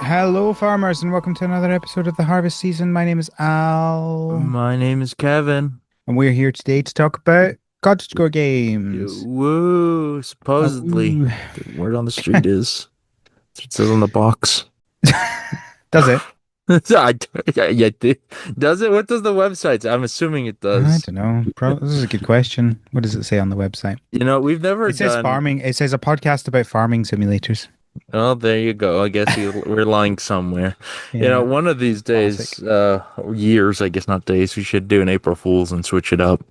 Hello, farmers, and welcome to another episode of the harvest season. My name is Al, My name is Kevin. and we're here today to talk about cottage core games. Woo! Supposedly, Ooh. the word on the street is that's what it says on the box. Does it? I, yeah, does it? What does the website say? I'm assuming it I does. don't know. This is a good question. What does it say on the website? We've never It says done. farming. It says a podcast about farming simulators. Oh, there you go. I guess we're lying somewhere. Yeah, One of these classic. days, or years, I guess not days, we should do an April Fool's and switch it up.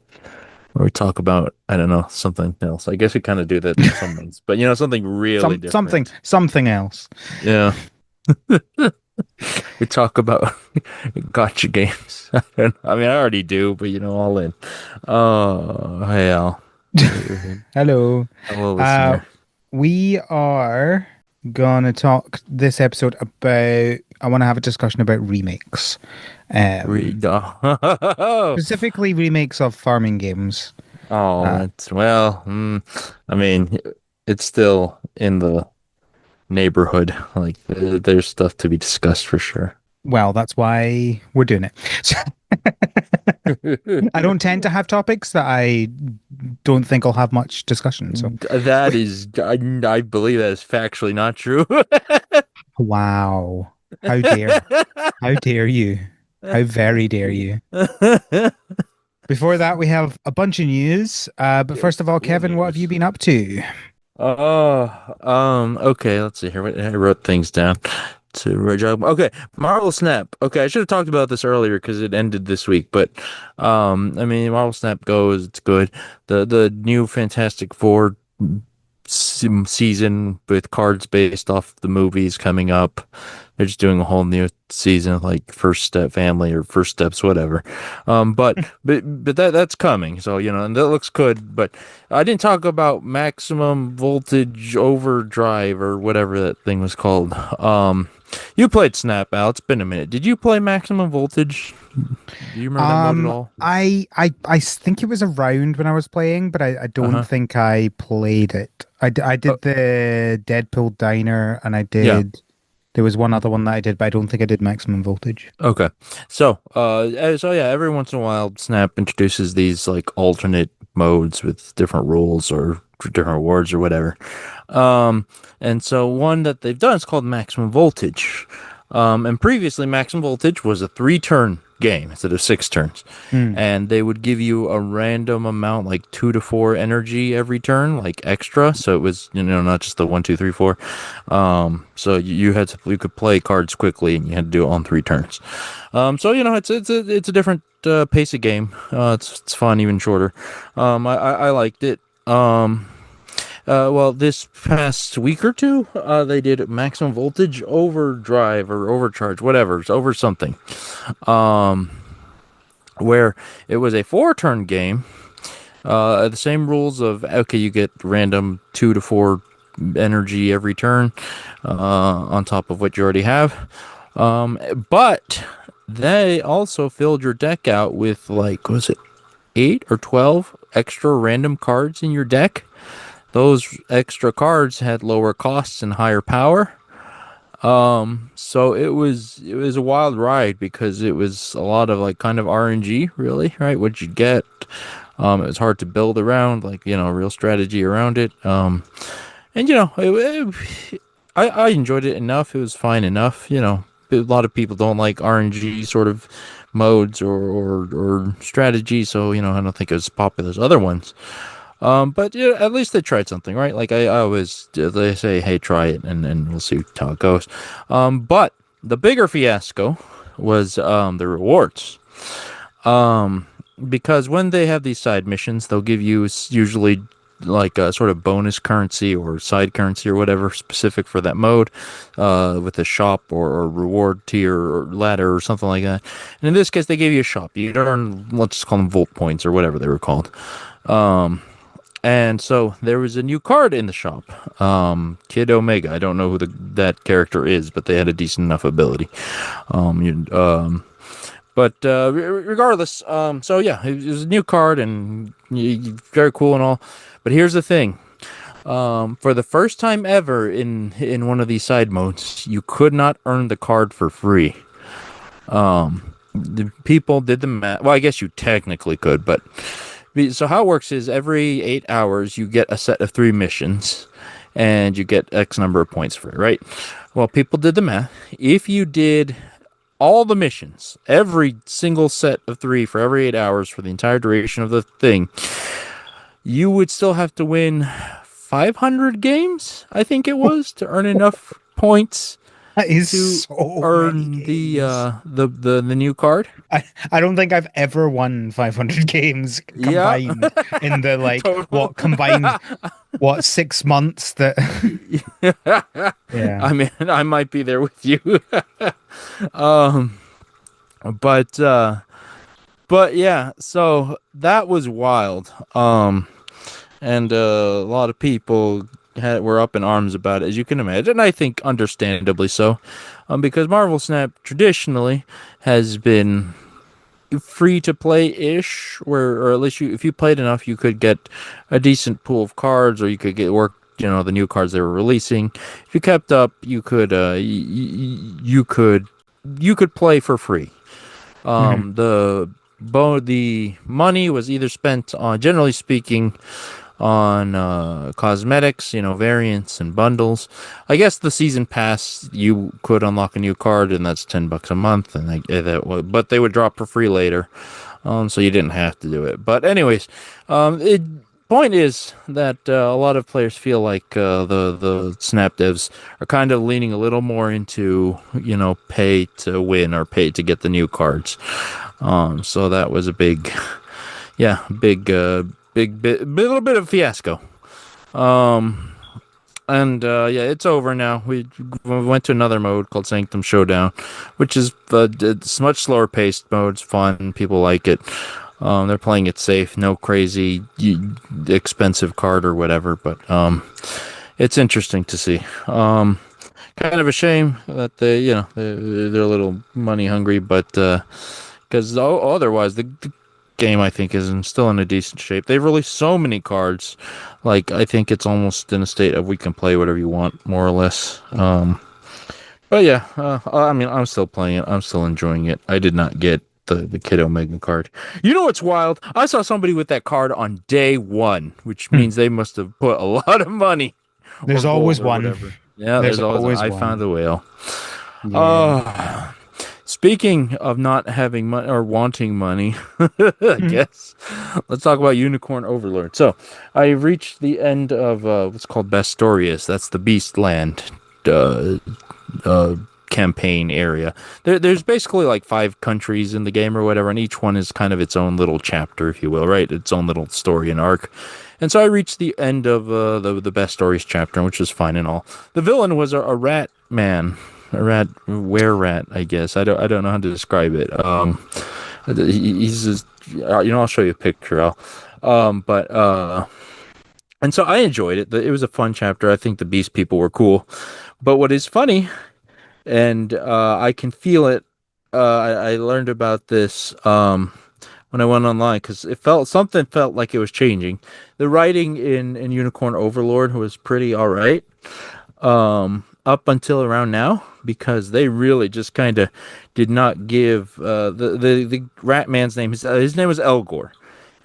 Or we talk about, I don't know, something else. I guess we kind of do that some months, but something really Something, different. something else. Yeah. We talk about gotcha games. I mean, I already do, but all in. Oh, hey, Al. Hello. Hello, Uh, listener. we are gonna talk this episode about. I want to have a discussion about remakes. Read. Oh, Specifically remakes of farming games. Uh, that's well. I mean, it's still in the neighborhood. Like, there's stuff to be discussed for sure. well, that's why we're doing it. So, I don't tend to have topics that I don't think I'll have much discussion. So, That is, I believe that is factually not true. wow, how dare, how dare you? How very dare you? Before that, we have a bunch of news. But Yeah, first of all, cool Kevin, what have you news. been up to? Okay, let's see here. I wrote things down to jog. Okay, Marvel Snap. Okay, I should have talked about this earlier because it ended this week, but I mean, Marvel Snap goes, it's good. The new Fantastic Four season with cards based off the movies coming up. They're just doing a whole new season, like First Step Family or First Steps, whatever. But that's coming. So and that looks good. But I didn't talk about Maximum Voltage Overdrive or whatever that thing was called. You played Snap Out. It's been a minute. Did you play Maximum Voltage? Do you remember that mode at all? I think it was around when I was playing, but I don't Uh-huh. think I played it. I Uh, did the Deadpool Diner, and I yeah. did. There was one other one that I did, but I don't think I did Maximum Voltage. Okay. So yeah, every once in a while, Snap introduces these like alternate modes with different rules or different rewards or whatever. And so one that they've done is called Maximum Voltage. And previously, Maximum Voltage was a three-turn game instead of six turns, Hmm. and they would give you a random amount, like 2 to 4 energy every turn, like extra. So it was, not just the 1, 2, 3, 4. So you could play cards quickly, and you had to do it on 3 turns. So it's a different pace of game. It's fun, even shorter. I liked it. Well, this past week or two, they did Maximum Voltage Overdrive or Overcharge, whatever, it's over something. Um, where it was a 4 turn game. The same rules of okay, you get random 2 to 4 energy every turn, on top of what you already have. But they also filled your deck out with like was it 8 or 12 extra random cards in your deck. Those extra cards had lower costs and higher power. So it was a wild ride because it was a lot of like kind of RNG, really, right? What you get. It was hard to build around, like real strategy around it. And I enjoyed it enough. It was fine enough. A lot of people don't like RNG sort of modes or strategy, so I don't think it was as popular as other ones. But at least they tried something, right? Like I always they say, hey, try it, and we'll see how it goes. But the bigger fiasco was the rewards. Um, because when they have these side missions, they'll give you usually like a sort of bonus currency or side currency or whatever specific for that mode, with a shop or reward tier or ladder or something like that. And in this case, they gave you a shop. You'd earn, let's just call them Volt points or whatever they were called. Um, and so there was a new card in the shop, Kid Omega. I don't know who that character is, but they had a decent enough ability. Um, you, um, but regardless, so yeah, it was a new card and very cool and all. But here's the thing: For the first time ever in one of these side modes, you could not earn the card for free. The people did the math. Well, I guess you technically could, but so how it works is every 8 hours you get a set of three missions, and you get X number of points for it, right? Well, people did the math. If you did all the missions, every single set of three for every 8 hours for the entire duration of the thing, you would still have to win 500 games, I think it was, to earn enough points That is to so many earn games. the new card. I don't think I've ever won 500 games Yeah, combined in the like total. what combined what 6 months that yeah. I mean, I might be there with you. um, but uh, but yeah, so that was wild. And a lot of people were up in arms about it, as you can imagine. I think understandably so, because Marvel Snap traditionally has been free to play ish, where or at least if you played enough, you could get a decent pool of cards, or you could get work. You know, the new cards they were releasing. If you kept up, you could you could play for free. Mhm. The money was either spent on, generally speaking, on cosmetics, you know, variants and bundles. I guess the season pass you could unlock a new card, and that's $10 a month, and but they would drop for free later, so you didn't have to do it. But anyways, it. Point is that a lot of players feel like the Snap devs are kind of leaning a little more into, you know, pay to win or pay to get the new cards. So that was a big, yeah, little bit of fiasco. Um, and yeah, it's over now. We went to another mode called Sanctum Showdown, which is it's much slower paced mode. It's fun. People like it. They're playing it safe, no crazy expensive card or whatever. But it's interesting to see. Kind of a shame that they're a little money hungry, but because otherwise the game I think is still in a decent shape. They've released so many cards, like I think it's almost in a state of we can play whatever you want, more or less. But yeah, I mean I'm still playing it. I'm still enjoying it. I did not get the Kid Omega card. You know what's wild? I saw somebody with that card on day one, which Hmm. means they must have put a lot of money or There's gold always or one. whatever. Yeah, There's there's always always I found one. the whale. Yeah. Oh, speaking of not having money or wanting money, I Hmm. guess let's talk about Unicorn Overlord. So I reached the end of what's called Bastorius. That's the Beastland uh, uh, campaign area. There's basically like 5 countries in the game or whatever, and each one is kind of its own little chapter, if you will, right? Its own little story and arc. And so I reached the end of the best stories chapter, which was fine and all. The villain was a rat man, a rat, were rat, I guess. I don't know how to describe it. He's just, you know, I'll show you a picture. But and so I enjoyed it. It was a fun chapter. I think the Beast people were cool. But what is funny, and I can feel it. I learned about this when I went online because something felt like it was changing. The writing in Unicorn Overlord was pretty all right up until around now because they really just kind of did not give the Rat Man's name. His name was Elgor.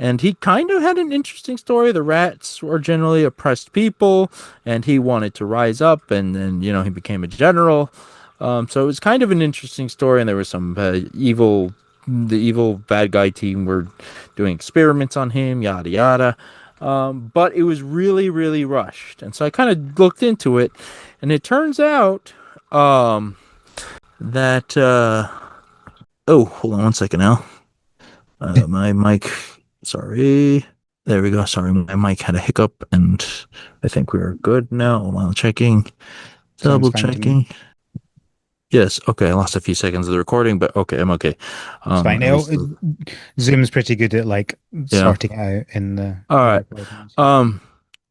And he kind of had an interesting story. The rats were generally oppressed people, and he wanted to rise up, and then you know he became a general. So it was kind of an interesting story, and there was some the evil bad guy team were doing experiments on him, yada yada. But it was really, really rushed, and so I kind of looked into it, and it turns out that oh, hold on one second now. My mic, sorry. There we go. Sorry, my mic had a hiccup, and I think we are good now. While checking, Sounds double fine to me. checking. Yes, okay. I lost a few seconds of the recording, but okay, I'm okay. It's fine. At least, Zoom's pretty good at like yeah. sorting it out in All the right. recordings. Yeah. Um,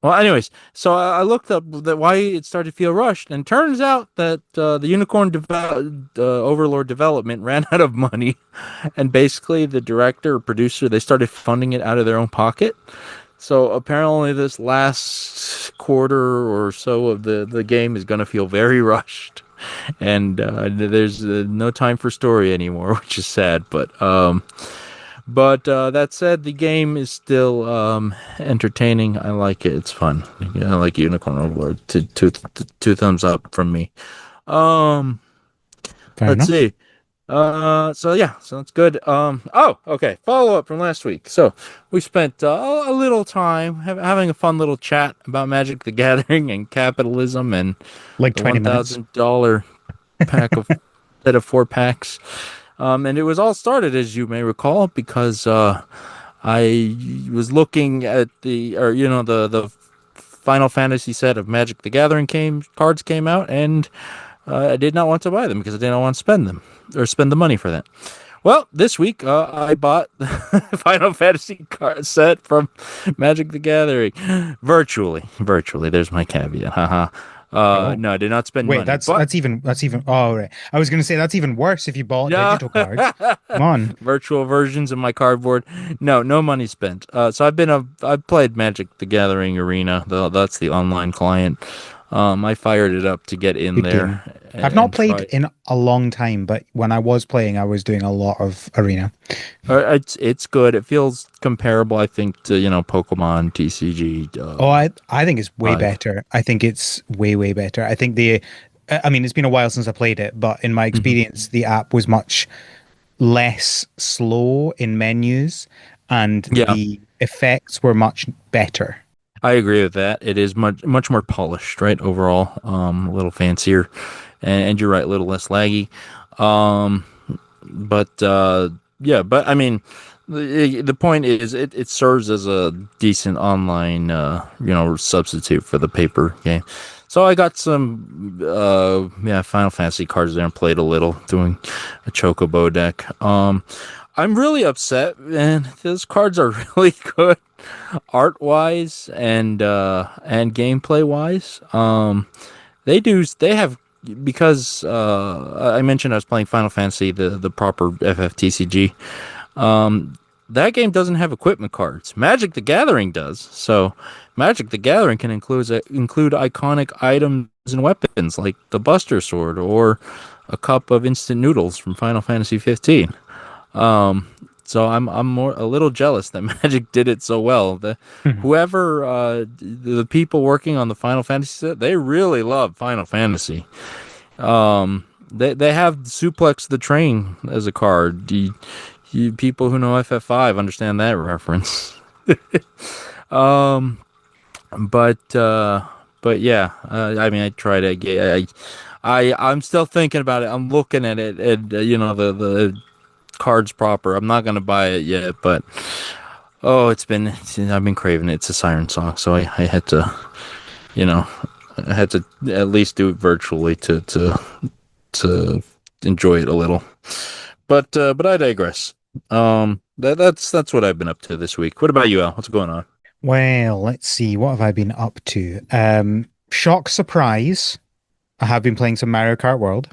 well, anyways, so I looked up that why it started to feel rushed, and turns out that the Overlord development ran out of money, and basically the director or producer they started funding it out of their own pocket. So apparently, this last quarter or so of the game is going to feel very rushed, and there's no time for story anymore, which is sad. But that said, the game is still entertaining. I like it. It's fun. I like Unicorn Overlord. Two thumbs up from me. Um, Fair let's enough. see. So yeah, so that's good. Oh, okay. Follow up from last week. So we spent a little time having a fun little chat about Magic the Gathering and capitalism and Like the 20 minutes. $1,000 pack of set of 4 packs. And it was all started, as you may recall, because I was looking at the Final Fantasy set of Magic the Gathering cards came out, and I did not want to buy them because I did not want to spend them or spend the money for that. Well, this week I bought the Final Fantasy card set from Magic the Gathering virtually. Virtually, there's my caveat. Haha. Oh, No, I did not spend wait, money, but that's even oh right. I was gonna say that's even worse if you bought no, digital cards. Come on. virtual versions of my cardboard. No, no money spent. So I've played Magic the Gathering Arena. That's the online client. I fired it up to get in Good there game. I've not and played try. in a long time, but when I was playing, I was doing a lot of arena. It's good. It feels comparable, I think, to Pokemon TCG Oh, I think it's way five. better. I think it's way better. I think I mean, it's been a while since I played it, but in my Mhm. experience, the app was much less slow in menus and Yeah, the effects were much better. I agree with that. It is much more polished, right? Overall, a little fancier, and you're right, a little less laggy. Um, but yeah, but I mean, the point is, it serves as a decent online, substitute for the paper game. So I got some, yeah, Final Fantasy cards there and played a little, doing a Chocobo deck. I'm really upset, man. Those cards are really good art wise and gameplay wise. They have because I mentioned I was playing Final Fantasy, the proper FFTCG. Um, that game doesn't have equipment cards. Magic the Gathering does. So Magic the Gathering can include iconic items and weapons like the Buster Sword or a cup of instant noodles from Final Fantasy 15. Um, so I'm more a little jealous that Magic did it so well. The people working on the Final Fantasy set, they really love Final Fantasy. They have Suplex the Train as a card. You people who know FF5 understand that reference. Um, but uh, but yeah, I mean, I tried to get. I'm still thinking about it. I'm looking at it, and the cards proper. I'm not gonna buy it yet, but oh, I've been craving it. It's a Siren Song, so I had to, you know, I had to at least do it virtually to enjoy it a little. But I digress. That's what I've been up to this week. What about you, Al? What's going on? Well, let's see. What have I been up to? Shock surprise. I have been playing some Mario Kart World.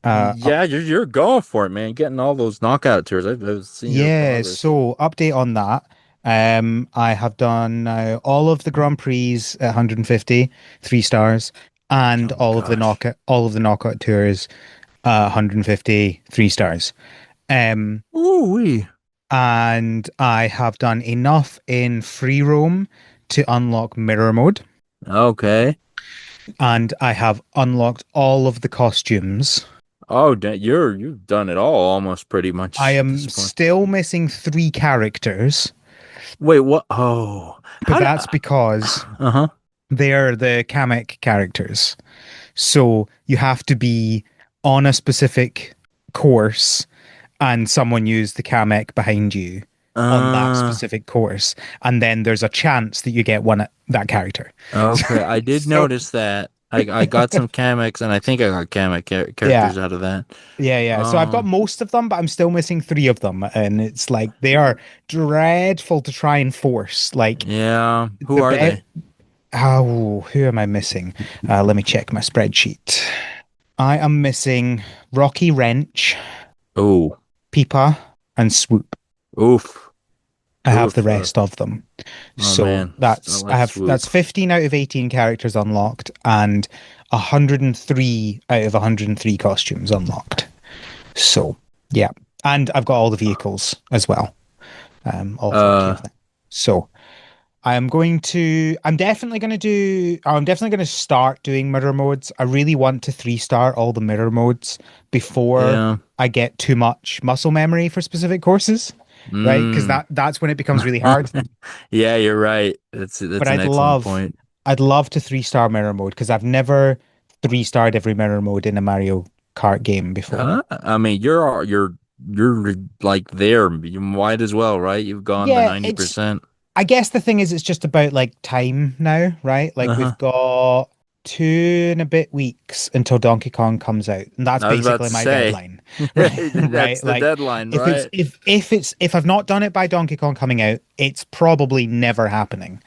Yeah, you're going for it, man. Getting all those knockout tours. I've seen your Yeah, progress. so update on that. I have done now all of the Grand Prix at 150, 3 stars, and Oh gosh. all of the knockout tours 150, 3 stars. Um, Ooh wee. and I have done enough in free roam to unlock mirror mode, Okay. and I have unlocked all of the costumes. Oh, you've done it all almost pretty I much at this am point. still missing 3 characters, Wait, what? Oh, but how did? that's because Uh-huh. they're the Kamek characters. So you have to be on a specific course and someone used the Kamek behind you on that Uh, specific course. And then there's a chance that you get that character. okay. I did So notice that. I got some Kamex, and I think I got Kamek yeah. characters out of that. Yeah. So I've got Um, most of them, but I'm still missing 3 of them. And it's like they are dreadful to try and force. Like yeah. Who the are bet. they? Oh, who am I missing? Let me check my spreadsheet. I am missing Rocky Wrench, Oh, Pipa, and Swoop. oof. I have the Oof. rest of them. Oh So man, I that's I like have Swoop. that's 15 out of 18 characters unlocked and 103 out of 103 costumes unlocked. So yeah. And I've got all the vehicles as well. All 40 Uh, of them. So I'm definitely going to start doing mirror modes. I really want to three-star all the mirror modes before yeah. I get too much muscle memory for specific courses, right? Because Mm. that's when it becomes really hard. Yeah, you're right. But That's an excellent point. I'd love to three-star mirror mode because I've never three-starred every mirror mode in a Mario Kart game before. I mean, you're like there. You might as well, right? You've gone the Yeah, it's 90%. I guess the thing is, it's just about like time now, right? Like Uh-huh. we've got 2 and a bit weeks until Donkey Kong comes out, and that's I was about basically to my say, deadline, right? that's Right? the Like deadline, right? if I've not done it by Donkey Kong coming out, it's probably never happening.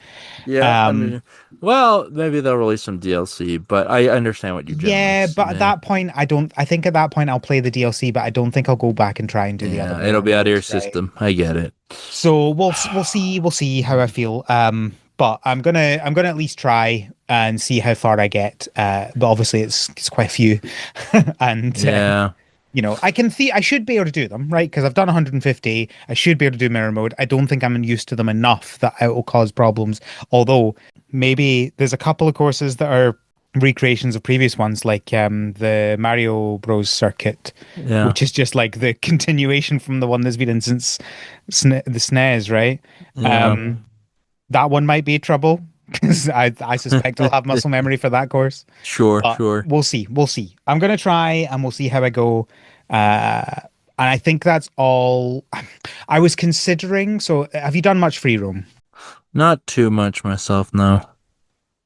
Yeah, I Um, mean, well, maybe they'll release some DLC, but I understand what you generally yeah, but at mean. that point, I don't. I think at that point I'll play the DLC, but I don't think I'll go back and try and do the other Yeah, it'll mirror be out of your modes, right? system. I get it. So we'll see how I feel. But I'm gonna at least try and see how far I get. But obviously it's quite a few, and Yeah. I should be able to do them, right? Because I've done 150. I should be able to do mirror mode. I don't think I'm used to them enough that it will cause problems. Although maybe there's a couple of courses that are recreations of previous ones, like the Mario Bros. Circuit, Yeah. which is just like the continuation from the one that's been in since the SNES, right? Yeah. Um, that one might be trouble because I suspect I'll have muscle memory for that course. Sure, But sure. we'll see. We'll see. I'm gonna try and we'll see how I go. And I think that's all. I was considering. So, have you done much free roam? Not too much myself, no.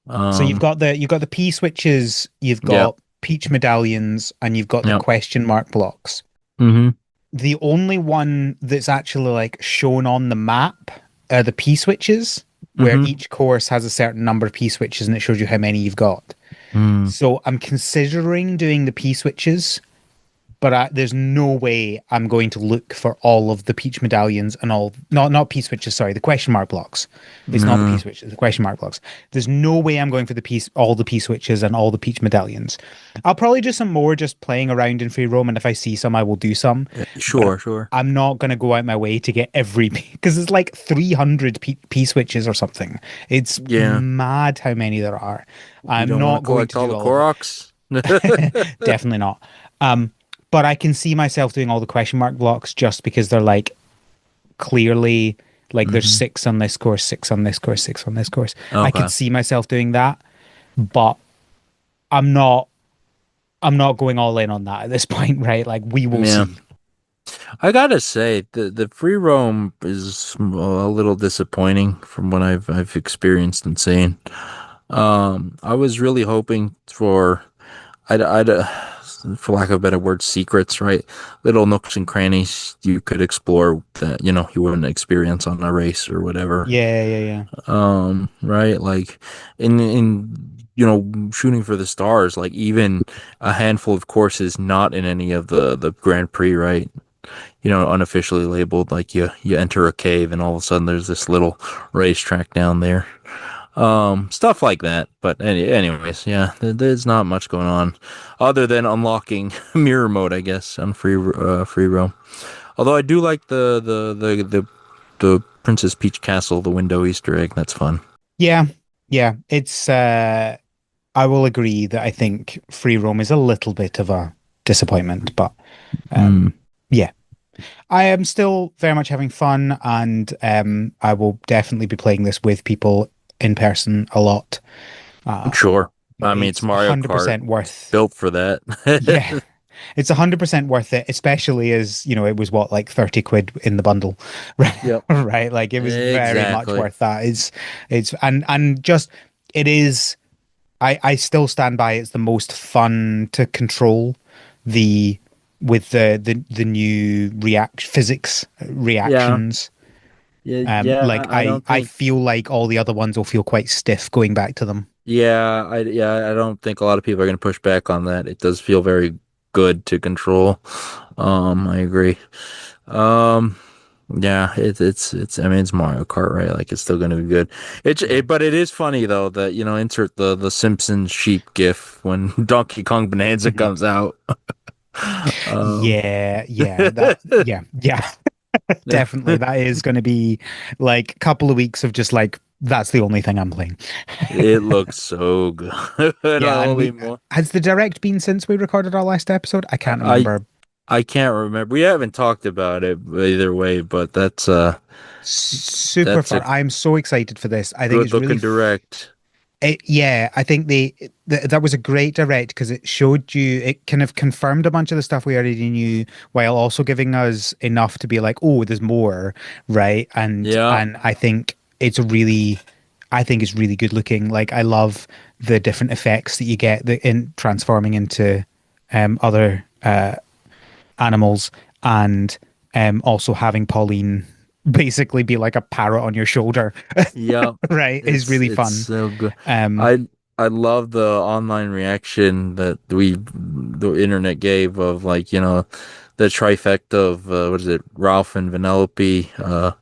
So Um, you've got the P switches, you've yeah, got peach medallions, and you've got the yeah. question mark blocks. Mm-hmm. The only one that's actually like shown on the map are the P switches, where Mm-hmm. each course has a certain number of P switches and it shows you how many you've got. Mm. So I'm considering doing the P switches, but there's no way I'm going to look for all of the peach medallions and all not P switches, sorry, the question mark blocks. It's not the P Mm. switches, the question mark blocks. There's no way I'm going for the piece all the P switches and all the peach medallions. I'll probably do some more just playing around in free roam, and if I see some, I will do some. But Sure, sure. I'm not going to go out my way to get every because it's like 300 P switches or something. It's Yeah. mad how many there are. You I'm don't want to not going collect to all do the all of them. Koroks? Definitely not. Um, but I can see myself doing all the question mark blocks just because they're like clearly like there's Mm-hmm. six on this course, six on this course, six on this course. I could Okay. see myself doing that, but I'm not I'm not going all in on that at this point, right? Like we will Yeah. see. I gotta say, the free roam is a little disappointing from what I've experienced and seen. I was really hoping for I'd for lack of a better word, secrets, right? Little nooks and crannies you could explore that, you wouldn't experience on a race or whatever. Yeah, yeah, yeah. Right? Like in shooting for the stars, like even a handful of courses not in any of the Grand Prix, right? Unofficially labeled, like you enter a cave and all of a sudden there's this little racetrack down there. Stuff like that. But anyways, yeah, there's not much going on other than unlocking mirror mode, I guess, on free roam. Although I do like the Princess Peach Castle, the window Easter egg. That's fun. Yeah, yeah. It's I will agree that I think free roam is a little bit of a disappointment, but Mm, yeah. I am still very much having fun, and I will definitely be playing this with people in person a lot. Uh, sure. so I mean, it's it's Mario Kart 100% worth. built for that. Yeah, it's 100% worth it, especially as, it was what, like 30 quid in the bundle, right? Yep. Right? Like it was very much Exactly. worth that. And just it is. I still stand by it's the most fun to control the with the new react physics Yeah. reactions. Yeah. Yeah. Like I don't I think. feel like all the other ones will feel quite stiff going back to them. I don't think a lot of people are going to push back on that. It does feel very good to control. I agree. Um, Yeah, it's I mean it's Mario Kart, right? Like it's still gonna be good. Yeah. But it is funny though that insert the Simpsons sheep gif when Donkey Kong Bonanza Mhm. comes out. Um, Yeah. Definitely. That is going to be like a couple of weeks of just like, that's the only thing I'm playing. it looks so good. Yeah. And Holy mo has the direct been since we recorded our last episode? I can't I remember. I can't remember. We haven't talked about it either way, but Super that's a fun. I'm so excited for this. I think good it's really looking direct. yeah, I think that was a great direct because it showed you, it kind of confirmed a bunch of the stuff we already knew while also giving us enough to be like, oh, there's more, right? Yeah, And I think it's really good looking. Like I love the different effects that you get in transforming into other animals and also having Pauline basically be like a parrot on your shoulder, yeah. right? Is really It's fun. so good. Um, I love the online reaction that the internet gave of like, the trifecta of what is it, Ralph and Vanellope,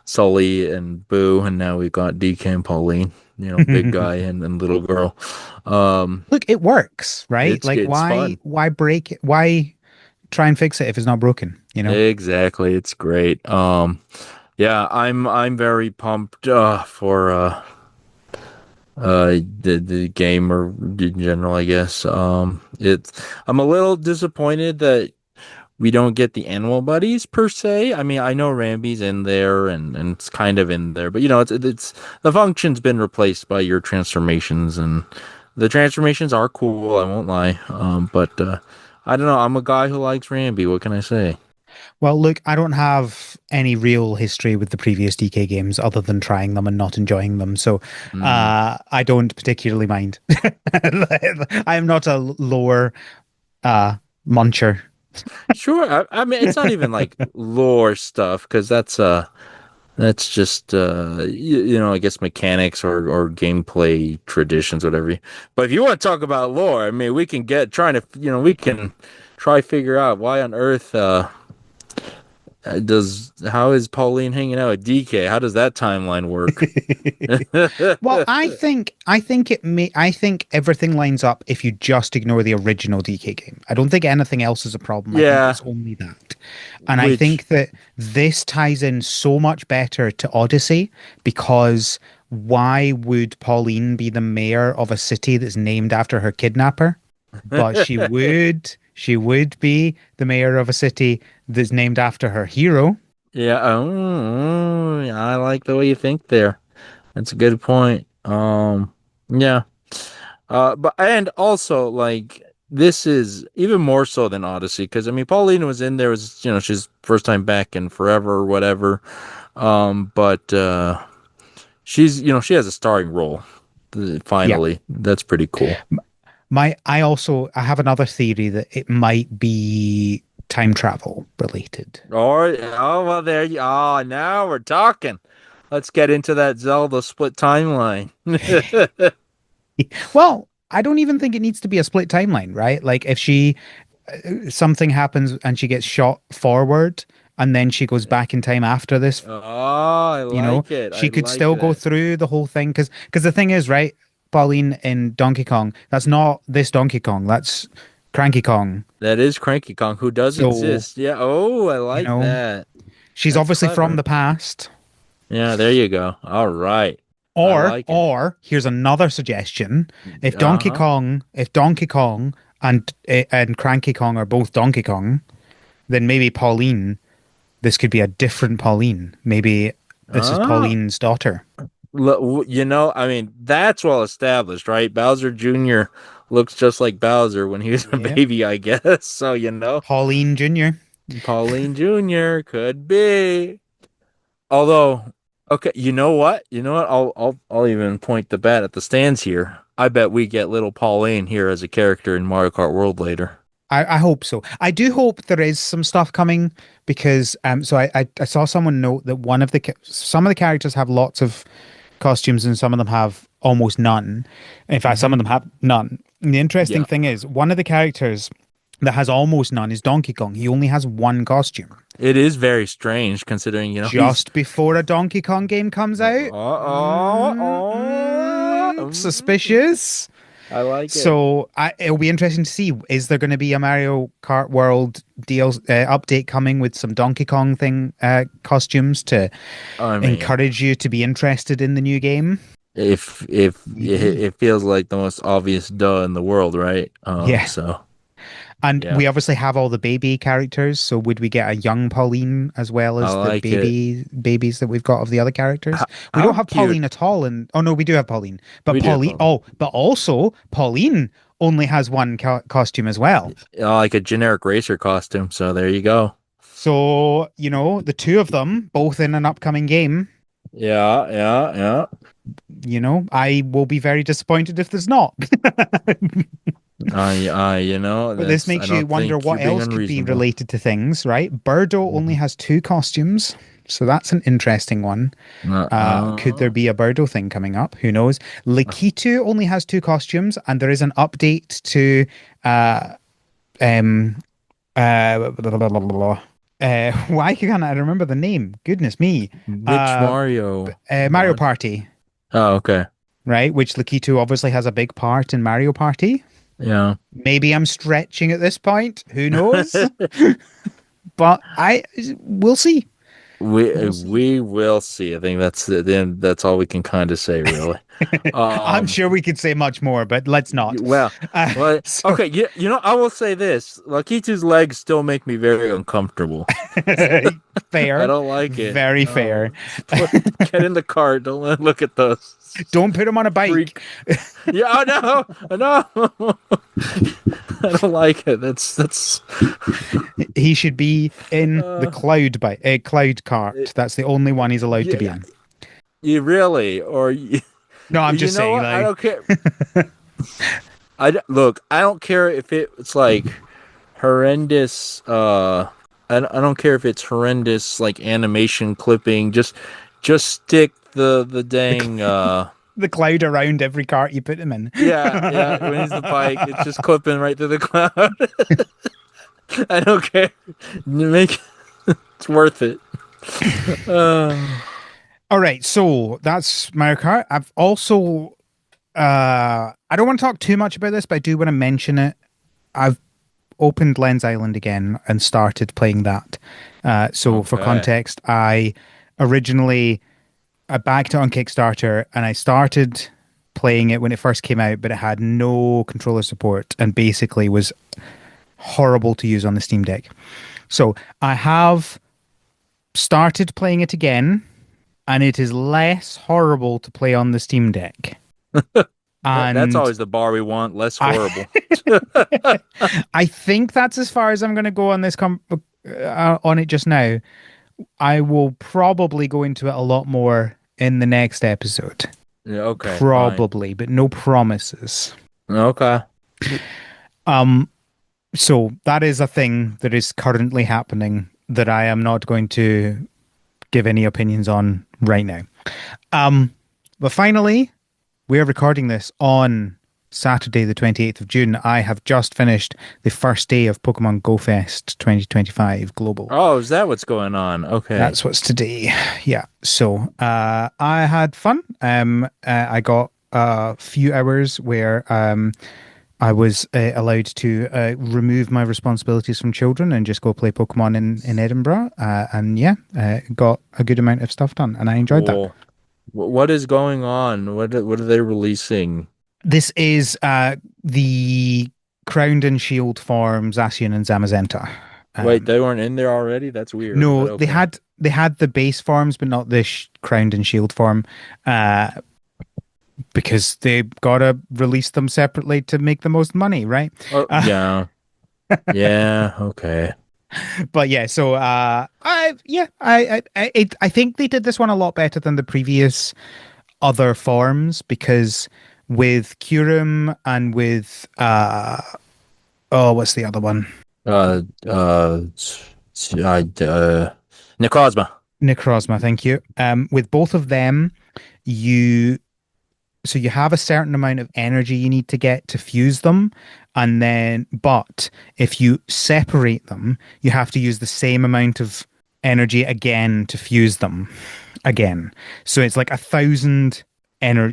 Sully and Boo, and now we've got DK and Pauline, big guy and little girl. Um, Look, it works, right? Like it's fun. why break it? Why try and fix it if it's not broken, you know? Exactly. It's great. Yeah, I'm very pumped for the game or in general, I guess. It's I'm a little disappointed that we don't get the animal buddies per se. I mean, I know Ramby's in there and it's kind of in there, but it's the function's been replaced by your transformations, and the transformations are cool, I won't lie. But I don't know, I'm a guy who likes Ramby. What can I say? Well, look, I don't have any real history with the previous DK games other than trying them and not enjoying them. So Mm. I don't particularly mind. I am not a lore muncher. Sure. I mean, it's not even like lore stuff because that's just I guess mechanics or gameplay traditions, whatever. But if you want to talk about lore, I mean, we can get trying to we can try figure out why on earth does how is Pauline hanging out with DK? How does that timeline work? Well, I think everything lines up if you just ignore the original DK game. I don't think anything else is a problem. I think Yeah, it's only that. And I which think that this ties in so much better to Odyssey because why would Pauline be the mayor of a city that's named after her kidnapper? But she would be the mayor of a city that's named after her hero. yeah, oh, I like the way you think there. That's a good point. Yeah. But and also like this is even more so than Odyssey because I mean Paulina was in there was she's first time back in forever or whatever. But she's she has a starring role. Yeah. Finally, that's pretty cool. I have another theory that it might be time travel related. Oh well, there you. Oh, now we're talking. Let's get into that Zelda split timeline. Well, I don't even think it needs to be a split timeline, right? Like if she something happens and she gets shot forward and then she goes back in time after this, Oh, I you know, like it. I she could like still go that. through the whole thing because the thing is, right, Pauline in Donkey Kong, that's not this Donkey Kong, that's Cranky Kong. That is Cranky Kong, who does So, exist. Yeah. Oh, I you like know, that. she's That's obviously from clever. the past. Yeah, there you go. All right. I like it. Or here's another suggestion: Uh-huh. If Donkey Kong and Cranky Kong are both Donkey Kong, then maybe Pauline, this could be a different Pauline. Maybe this is Ah, Pauline's daughter. I mean, that's well established, right? Bowser Jr. looks just like Bowser when he was a Yeah, baby, I guess. So, Pauline Jr. Pauline Jr. could be. Although, okay, you know what? You know what? I'll even point the bat at the stands here. I bet we get little Pauline here as a character in Mario Kart World later. I hope so. I do hope there is some stuff coming because so I saw someone note that some of the characters have lots of costumes and some of them have almost none. In fact, some Hmm. of them have none. And the interesting Yeah. thing is one of the characters that has almost none is Donkey Kong. He only has one costume. It is very strange considering, he's Just before a Donkey Kong game comes out. mm, Suspicious. I like it. So it'll be interesting to see. Is there going to be a Mario Kart World update coming with some Donkey Kong thing costumes to I mean, encourage you to be interested in the new game? if Maybe. it feels like the most obvious duh in the world, right? Yeah. So And yeah, we obviously have all the baby characters. So would we get a young Pauline as well I as the like it. babies that we've got of the other characters? We don't How have cute. Pauline at all. And oh no, we do have Pauline. But We do have Pauline. Pauline. Oh, but also Pauline only has one costume as well. Like a generic racer costume. So there you go. So, the two of them both in an upcoming game, Yeah, yeah, yeah. I will be very disappointed if there's not. But this that's I makes you don't wonder think you're what being else could be unreasonable. related to things, right? Birdo only Mhm. has two costumes, so that's an interesting one. Could there Uh-uh. be a Birdo thing coming up? Who knows? Lakitu only has two costumes, and there is an update to uh um blah, blah, blah, blah, blah. Why can't I remember the name? Goodness me. Which Mario Mario one? Party, Oh, okay. right? Which Lakitu obviously has a big part in Mario Party. Yeah. Maybe I'm stretching at this point. Who knows? But we'll see. We'll see. We will see. I think then that's all we can kind of say, really. I'm Um, sure we could say much more, but let's not. well, Uh, well, so okay. I will say this: Lakitu's legs still make me very uncomfortable. I fair, don't like it. very fair. Get in the car. Don't look at those Don't put him on a bike. freak. Yeah, oh no, no. I don't like it. That's. He should be in the Uh, cloud cart. That's the only one he's allowed to be yeah, in. you really, or you, No, I'm you just know saying, what? I like, don't care. Look. I don't care if it's like horrendous. I don't care if it's horrendous like animation clipping. Just stick the the dang. cl- the cloud around every cart you put him in. Yeah, yeah. When he's the bike, it's just clipping right through the cloud. I don't care. Make it's worth it. Uh, All right, so that's Mario Kart. I've also I don't want to talk too much about this, but I do want to mention it. I've opened Lens Island again and started playing that. So for okay. context, originally I backed it on Kickstarter and I started playing it when it first came out, but it had no controller support and basically was horrible to use on the Steam Deck. So I have started playing it again, and it is less horrible to play on the Steam Deck. That's And always the bar we want. Less I horrible. I think that's as far as I'm going to go on on it just now. I will probably go into it a lot more in the next episode. Yeah, okay, fine. Probably, but no promises. Okay. Um, so that is a thing that is currently happening that I am not going to give any opinions on right now. Um, but finally, we are recording this on Saturday, the 28th of June. I have just finished the first day of Pokemon Go Fest 2025 Global. Oh, is that what's going on? Okay. That's what's today. Yeah. So I had fun. I got a few hours where I was allowed to remove my responsibilities from children and just go play Pokemon in Edinburgh. And yeah, got a good amount of stuff done, and I enjoyed that. Cool. What is going on? What are they releasing? This is the Crowned and Shield form Zacian and Zamazenta. Wait, Um, they weren't in there already? That's weird, but no, they okay. had they had the base forms, but not the Crowned and Shield form, uh, because they gotta release them separately to make the most money, right? Oh, Uh, yeah. Yeah, okay. but yeah, so I think they did this one a lot better than the previous other forms because with Kyurem and with oh, what's the other one? Uh, uh, Necrozma. Necrozma, thank you. With both of them, you so you have a certain amount of energy you need to get to fuse them, And then, but if you separate them, you have to use the same amount of energy again to fuse them again. So it's like 1,000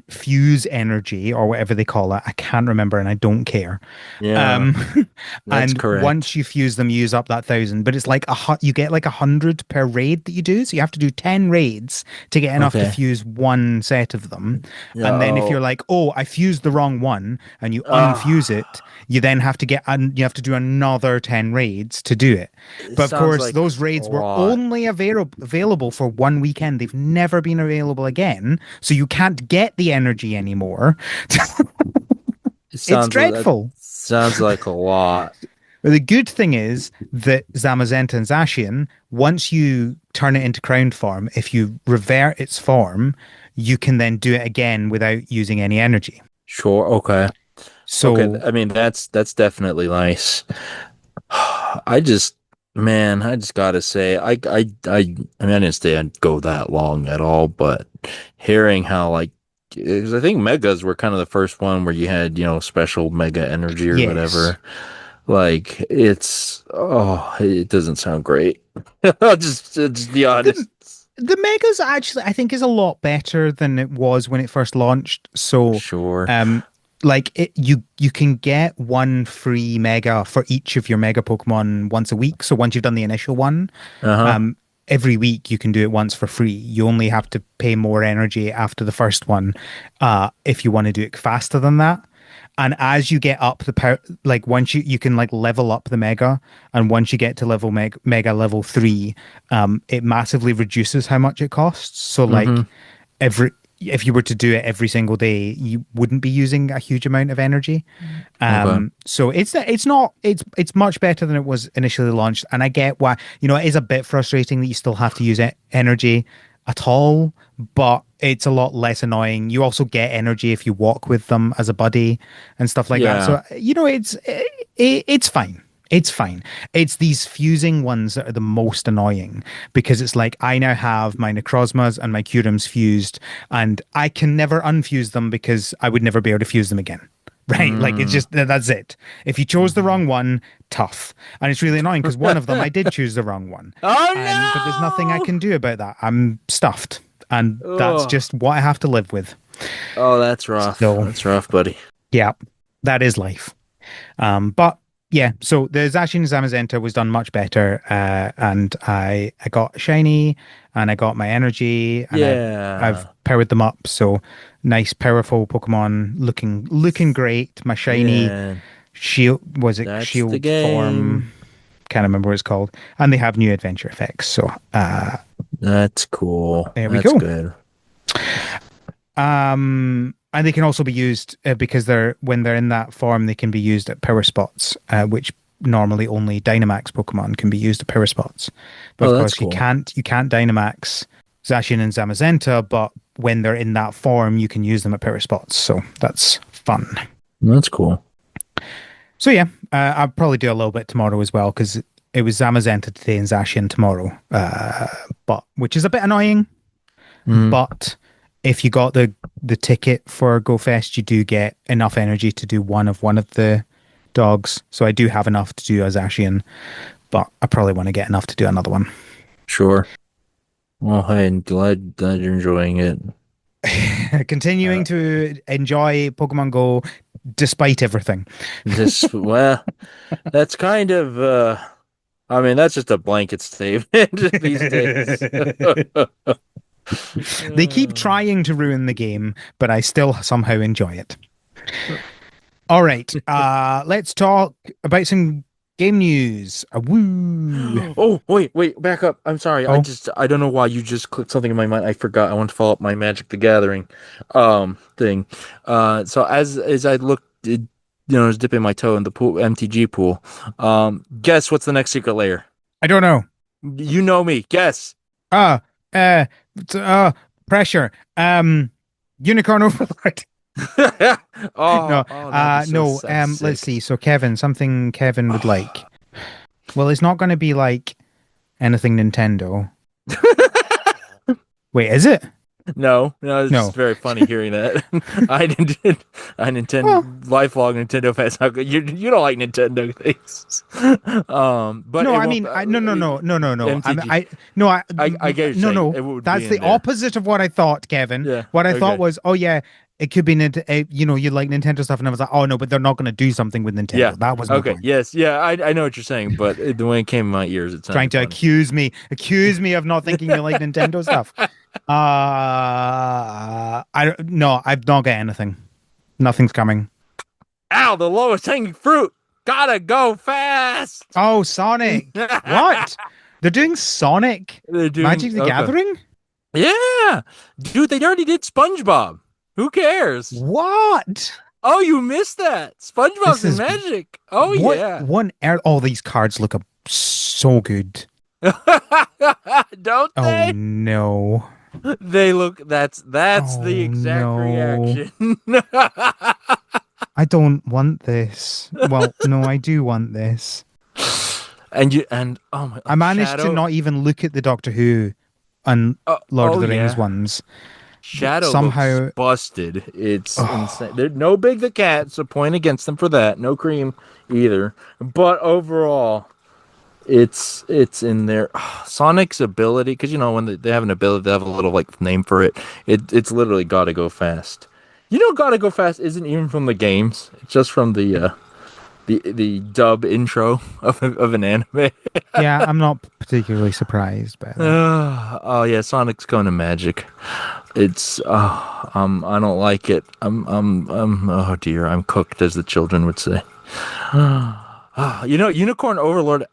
fuse energy or whatever they call it. I can't remember and I don't care. Yeah, Um, that's and correct. once you fuse them, you use up that 1,000. But it's like you get like 100 per raid that you do. So you have to do 10 raids to get enough to Okay. fuse one set of them. Yeah. And then if you're Oh. like, oh, I fused the wrong one, and you unfuse Ah. it, you then have to you have to do another 10 raids to do it. It But of sounds course, like those a raids were lot. only available for one weekend. They've never been available again. So you can't get the energy anymore. It's That dreadful. sounds like a lot. But the good thing is that Zamazenta and Zacian, once you turn it into crown form, if you revert its form, you can then do it again without using any energy. Sure. Okay. Okay. So I mean, that's definitely nice. I just, man, I just gotta say, I mean, I didn't stay and go that long at all, but hearing how like, 'cause I think megas were kind of the first one where you had, special mega energy or yes, whatever. Like, oh, it doesn't sound great. I'll just be the honest. the Megas actually I think is a lot better than it was when it first launched. So, Sure. um, you can get one free Mega for each of your Mega Pokemon once a week. So once you've done the initial one, Uh-huh. um, every week you can do it once for free. You only have to pay more energy after the first one, if you want to do it faster than that. And as you get up the power, like once you can like level up the mega, and once you get to mega level 3, it massively reduces how much it costs. So Mm-hmm. like every if you were to do it every single day, you wouldn't be using a huge amount of energy. Okay. So it's not it's much better than it was initially launched, and I get why. It is a bit frustrating that you still have to use energy at all, but it's a lot less annoying. You also get energy if you walk with them as a buddy and stuff like that. Yeah. So it's fine. It's fine. It's these fusing ones that are the most annoying because it's like I now have my Necrozmas and my Curums fused, and I can never unfuse them because I would never be able to fuse them again. Right? Like it's Mm. just that's it. If you chose the Hmm. wrong one, tough. And it's really annoying because one of them I did choose the wrong one. And but there's nothing I Oh can do about that. I'm stuffed. And no! that's Oh, just what I have to live with. oh, that's rough. So That's rough, buddy. yeah, that is life. But yeah, so the Zacian Zamazenta was done much better, and I got shiny, and I got my energy, and I've Yeah, powered them up. So nice, powerful Pokemon, looking great. My shiny man, shield was it that's the shield form? game. Can't remember what it's called, and they have new adventure effects. So That's cool. there we That's go. good. And they can also be used because when they're in that form, they can be used at power spots, which normally only Dynamax Pokemon can be used at power spots. But Oh, of that's course, cool. you can't Dynamax Zacian and Zamazenta, but when they're in that form, you can use them at power spots. So that's fun. That's cool. So yeah, I'll probably do a little bit tomorrow as well because it was Zamazenta today and Zacian tomorrow, but which is a bit annoying. Mm, But if you got the ticket for GoFest, you do get enough energy to do one of the dogs. So I do have enough to do a Zacian, but I probably want to get enough to do another one. sure. Well, hey, I'm glad you're enjoying it. Continuing Uh, to enjoy Pokemon Go despite everything. well, that's kind of I mean, that's just a blanket statement these days. They keep Uh, trying to ruin the game, but I still somehow enjoy it. All right, let's talk about some game news. Woo! Oh, wait, back up. I'm sorry. Oh, I don't know why you just clicked something in my mind. I forgot. I want to follow up my Magic the Gathering thing. So as I looked, I was dipping my toe in the pool, MTG pool. Guess what's the next secret layer? I don't know. You know me. Guess. Uh, uh, pressure. Unicorn Overlord. Oh, No, oh, that'd be no. that'd be Let's sick. see. So something Kevin would like. Well, it's not going to be like anything Nintendo. Wait, is it? No, no, it's just No. very funny hearing that. I didn't. I Well, Nintendo lifelong Nintendo fans. How good you don't like Nintendo things. But no, it I won't. mean, no. MTG. I no, I get what you're no, saying. no. It would be That's the in there. opposite of what I thought, Kevin. Yeah. What I thought Okay. was, oh yeah, it could be, you like Nintendo stuff, and I was like, oh no, but they're not going to do something with Yeah. Nintendo. That was my Okay. point. Yes. Yeah. I know what you're saying, but the way it came in my ears, it Trying sounded to funny. accuse me of not thinking you like Nintendo stuff. I don't, no, I've not got anything. Nothing's coming. Ow! The lowest hanging fruit. Gotta go fast. Oh, Sonic. What? They're doing Sonic They're doing Magic the okay. Gathering? Yeah, dude, they already did SpongeBob. Who cares? What? Oh, you missed that. This SpongeBob's in is Magic. Oh what yeah. one air all these cards look so good. Don't Oh they? no. They look that's the Oh exact no. reaction. I don't want this. Well, no, I do want this. And oh my I like managed to Shadow. not even look at the Doctor Who and Lord of Oh the Rings yeah. ones. Shadow looks Somehow, busted. It's insane. oh, They're no Big the Cat, so point against them for that. No cream either. But overall, it's in there. Sonic's ability, because you know when they have an ability, they have a little like name for it. It's literally gotta go fast. You know, gotta go fast isn't even from the games. It's just from the dub intro of an anime. yeah, I'm not particularly surprised by that. Oh yeah, Sonic's going to Magic. It's I don't like it. Oh dear, I'm cooked, as the children would say. You know, Unicorn Overlord,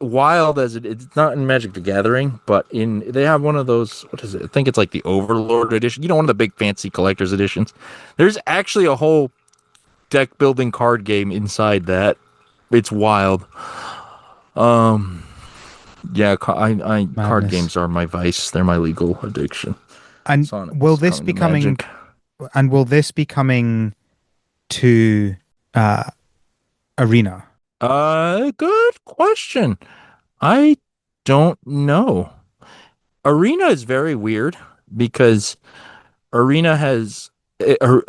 wild as it's not in Magic the Gathering, but in they have one of those. What is it? I think it's like the Overlord edition. You know, one of the big fancy collector's editions. There's actually a whole deck building card game inside that. It's wild. Yeah, card Madness. games are my vice. They're my legal addiction. And will Sonic's this coming be to coming? Magic. And will this be coming to uh Arena? Good question. I don't know. Arena is very weird because Arena has it, Ar-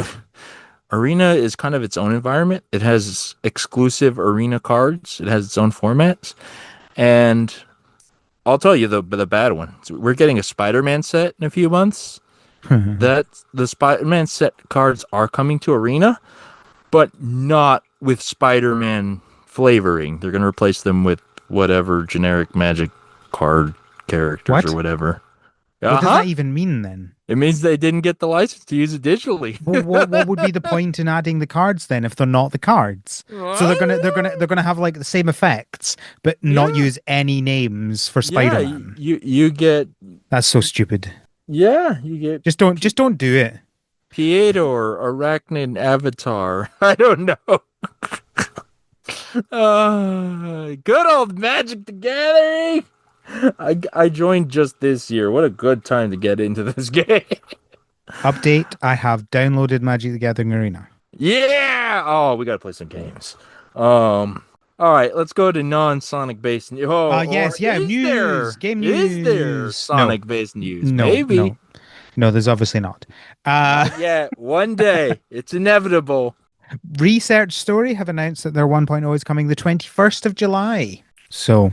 Arena is kind of its own environment. It has exclusive Arena cards. It has its own formats, and I'll tell you the bad one. So we're getting a Spider-Man set in a few months. That the Spider-Man set cards are coming to Arena, but not with Spider-Man flavoring. They're going to replace them with whatever generic Magic card characters or What? whatever. What Uh does huh. that even mean then? It means they didn't get the license to use it digitally. Well, what would be the point in adding the cards then if they're not the cards? So they're gonna have like the same effects, but not Yeah, use any names for yeah. Spider-Man. You get That's so stupid. you get Just don't do it. Piedor, Arachnid Avatar. I don't know. Good old Magic the Gathering. I joined just this year. What a good time to get into this game. Update, I have downloaded Magic the Gathering Arena. Yeah. Oh, we gotta play some games. Um. All right, let's go to non-Sonic based news. Oh, or Yes, yeah, news, game is there news. No, Sonic based news? no, Maybe. no, no, there's obviously not. Uh, Not yet. One day. It's inevitable. Research Story have announced that their 1.0 is coming the 21st of July. So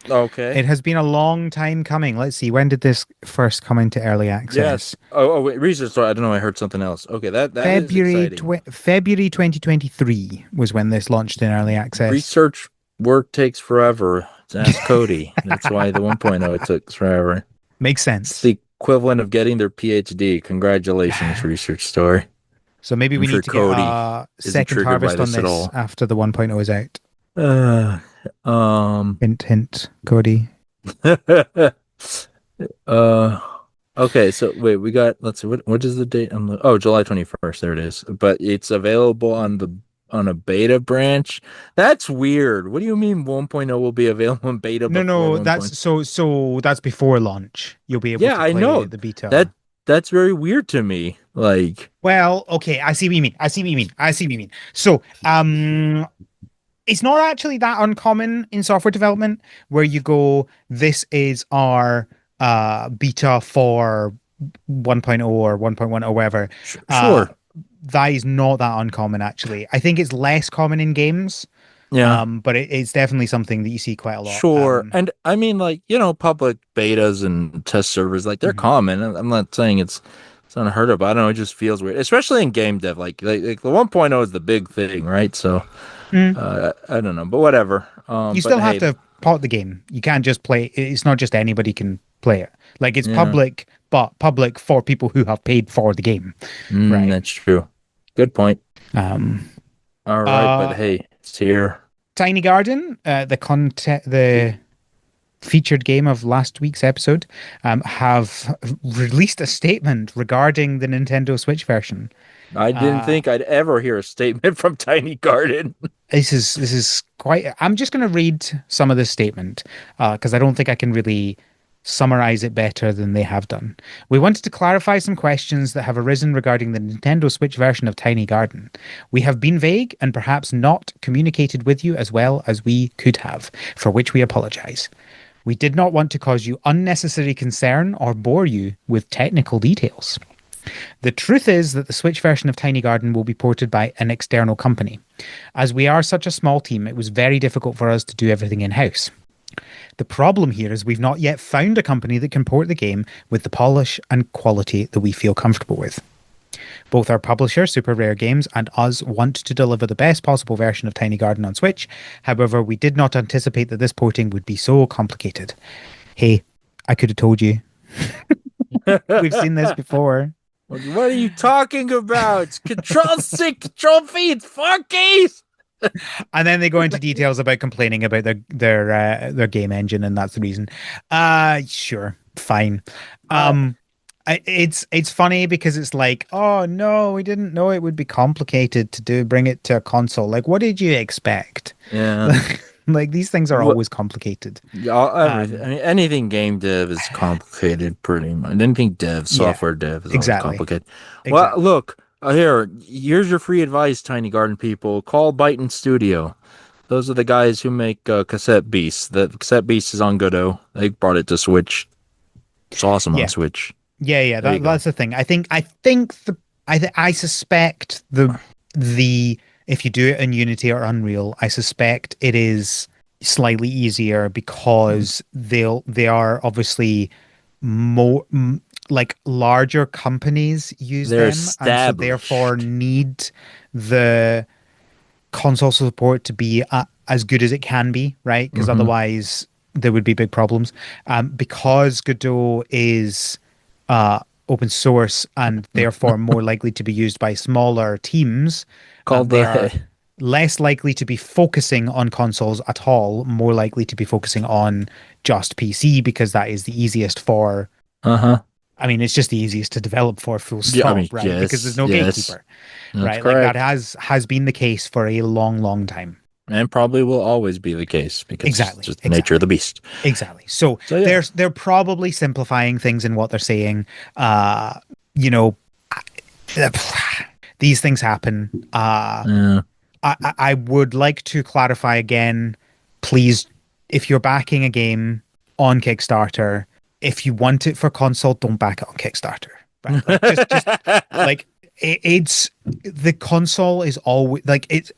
Okay. it has been a long time coming. Let's see, when did this first come into early Yes. access? Oh, wait. Research. Sorry, I don't know. I heard something else. Okay, that is exciting. February 2023 was when this launched in early access. Research work takes forever. Ask Cody. That's why the 1.0 it took forever. Makes It's sense. the equivalent of getting their PhD. Congratulations, Research Story. So maybe I'm we sure need to get Cody a isn't second triggered by harvest on this at this all. after the 1.0 is out. Uh, um, Hint, hint, Cody. uh, okay. So wait, we got. Let's see. What is the date? Oh, July 21st. There it is. But it's available on a beta branch. That's weird. What do you mean 1.0 will be available in beta No, before no, 1.0? so that's before launch. You'll be able Yeah, to I play know. the beta. That that's very weird to me. Like, Well, okay, I see what you mean. I see what you mean. I see what you mean. So, it's not actually that uncommon in software development where you go, this is our beta for 1.0 or 1.1 or whatever, uh, Sure. that is not that uncommon, actually. I think it's less common in games, Yeah. but it's definitely something that you see quite a lot. Sure. And I mean, like, public betas and test servers, like, they're Mhm. common. I'm not saying it's unheard of. I don't know. It just feels weird, especially in game dev. Like the 1.0 is the big thing, right? So, Mm. I don't know, but whatever. You But still have hey, to port the game. You can't just play. It's not just anybody can play it. Like it's yeah, public, but public for people who have paid for the game, right? that's true. Good point. Um, All right, but uh, hey, it's here. Tiny Garden, the featured game of last week's episode, have released a statement regarding the Nintendo Switch version. I didn't Uh, think I'd ever hear a statement from Tiny Garden. this is quite. I'm just going to read some of this statement because I don't think I can really summarize it better than they have done. We wanted to clarify some questions that have arisen regarding the Nintendo Switch version of Tiny Garden. We have been vague and perhaps not communicated with you as well as we could have, for which we apologize. We did not want to cause you unnecessary concern or bore you with technical details. The truth is that the Switch version of Tiny Garden will be ported by an external company. As we are such a small team, it was very difficult for us to do everything in house. The problem here is we've not yet found a company that can port the game with the polish and quality that we feel comfortable with. Both our publisher, Super Rare Games, and us want to deliver the best possible version of Tiny Garden on Switch. However, we did not anticipate that this porting would be so complicated. Hey, I could have told you. We've seen this before. What are you talking about? Control C, Control V, it's four keys. And then they go into details about complaining about their game engine, and that's the reason. Sure, fine. I It's funny because it's like, oh no, we didn't know it would be complicated to bring it to a console. Like, what did you expect? Yeah. Like these things are What always complicated. everything. I mean, anything game dev is complicated, pretty much. Anything dev, Yeah, software dev is always exactly, complicated. Well, exactly. look, here's your free advice, Tiny Garden people. Call Byton Studio. Those are the guys who make Cassette Beast. The Cassette Beast is on Godot. They brought it to Switch. It's awesome on Yeah, Switch. yeah. There you go. That's the thing. I suspect the if you do it in Unity or Unreal, I suspect it is slightly easier because they are obviously more like larger companies use They're them, and so therefore established. need the console support to be as good as it can be, right? Because Hmm. otherwise there would be big problems. Because Godot is open source and therefore more likely to be used by smaller teams, Called they are the less likely to be focusing on consoles at all, more likely to be focusing on just PC because that is the easiest for. uh-huh. I mean, it's just the easiest to develop for full Yeah, I stop, mean, right? Because there's yes, no yes. gatekeeper, That's right? Like that correct. has been the case for a long, long time. And probably will always be the case because it's Exactly, just the nature of the exactly, beast. exactly. So So yeah. they're probably simplifying things in what they're saying. You know, these things happen. Yeah. I would like to clarify again, please, if you're backing a game on Kickstarter, if you want it for console, don't back it on Kickstarter. Right? Like just like it's the console is always like it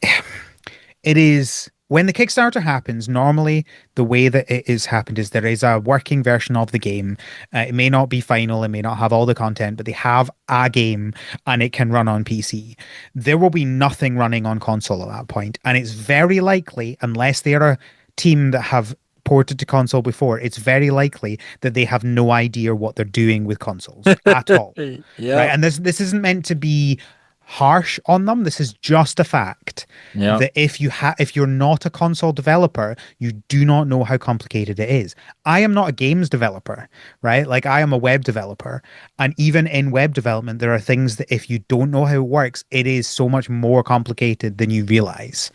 is when the Kickstarter happens, normally the way that it is happened is there is a working version of the game. It may not be final, it may not have all the content, but they have a game and it can run on PC. There will be nothing running on console at that point, and it's very likely, unless they're a team that have ported to console before, it's very likely that they have no idea what they're doing with consoles at all, right? Yep. And this isn't meant to be harsh on them. This is just a fact Yep. that if you're not a console developer, you do not know how complicated it is. I am not a games developer, right? Like I am a web developer, and even in web development, there are things that if you don't know how it works, it is so much more complicated than you realize.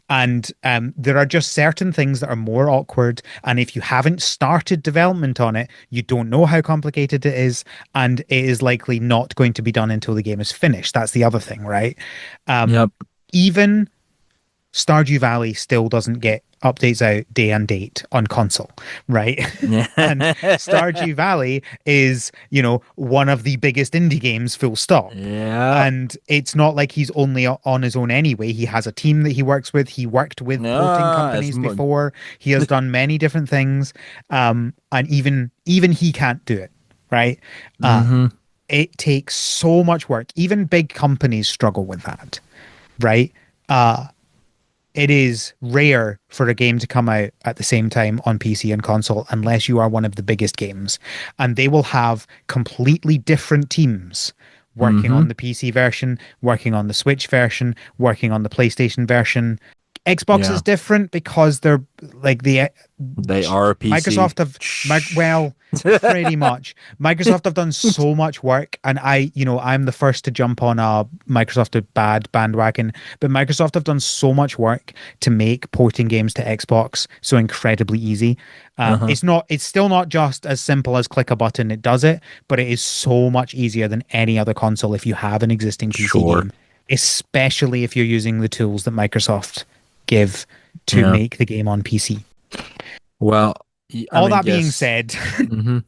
And there are just certain things that are more awkward. And if you haven't started development on it, you don't know how complicated it is. And it is likely not going to be done until the game is finished. That's the other thing, right? Um, Yep. even Stardew Valley still doesn't get updates out day and date on console, right? And Yeah. Stardew Valley is, you know, one of the biggest indie games, full stop. Yeah. And it's not like he's only on his own anyway. He has a team that he works with. He worked with porting As companies mu- before. He has done many different things. And even he can't do it, right? Uh, hmm it takes so much work. Even big companies struggle with that, right? Uh, it is rare for a game to come out at the same time on PC and console unless you are one of the biggest games. And they will have completely different teams working hmm on the PC version, working on the Switch version, working on the PlayStation version. Xbox Yeah. is different because they're like the They are a PC. Microsoft have well, pretty much. Microsoft have done so much work, and I'm the first to jump on a Microsoft bad bandwagon. But Microsoft have done so much work to make porting games to Xbox so incredibly easy. Uh-huh. It's still not just as simple as click a button, it does it, but it is so much easier than any other console if you have an existing PC Sure. game, especially if you're using the tools that Microsoft give to Yeah. make the game on PC. Well, I All mean, that being yes. said, hmm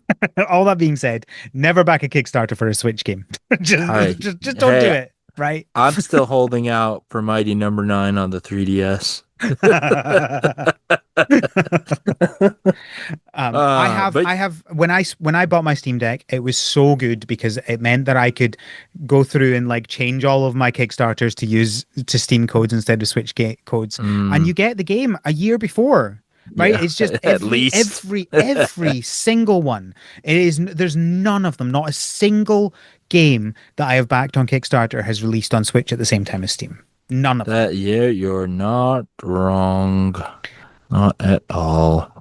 all that being said, never back a Kickstarter for a Switch game. Hi. Just don't do Hey, it, right? I'm still holding out for Mighty Number 9 on the 3DS. I But have when I bought my Steam Deck, it was so good because it meant that I could go through and like change all of my Kickstarters to use to Steam codes instead of Switch codes, and mm, you get the game a year before. Right? yeah, It's just at least. every single one. There's none of them, not a single game that I have backed on Kickstarter has released on Switch at the same time as Steam. None of them. That yeah, you're not wrong. Not at all.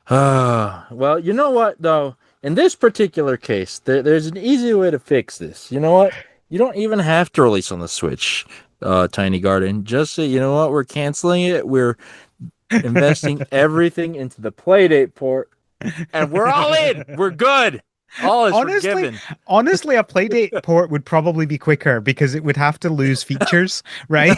Well, you know what though? In this particular case, there's an easy way to fix this. You know what? You don't even have to release on the Switch, Tiny Garden. Just say, you know what? We're canceling it. We're investing everything into the Playdate port, and we're all in. We're good. All is Honestly, forgiven. honestly, a Playdate port would probably be quicker because it would have to lose features, right?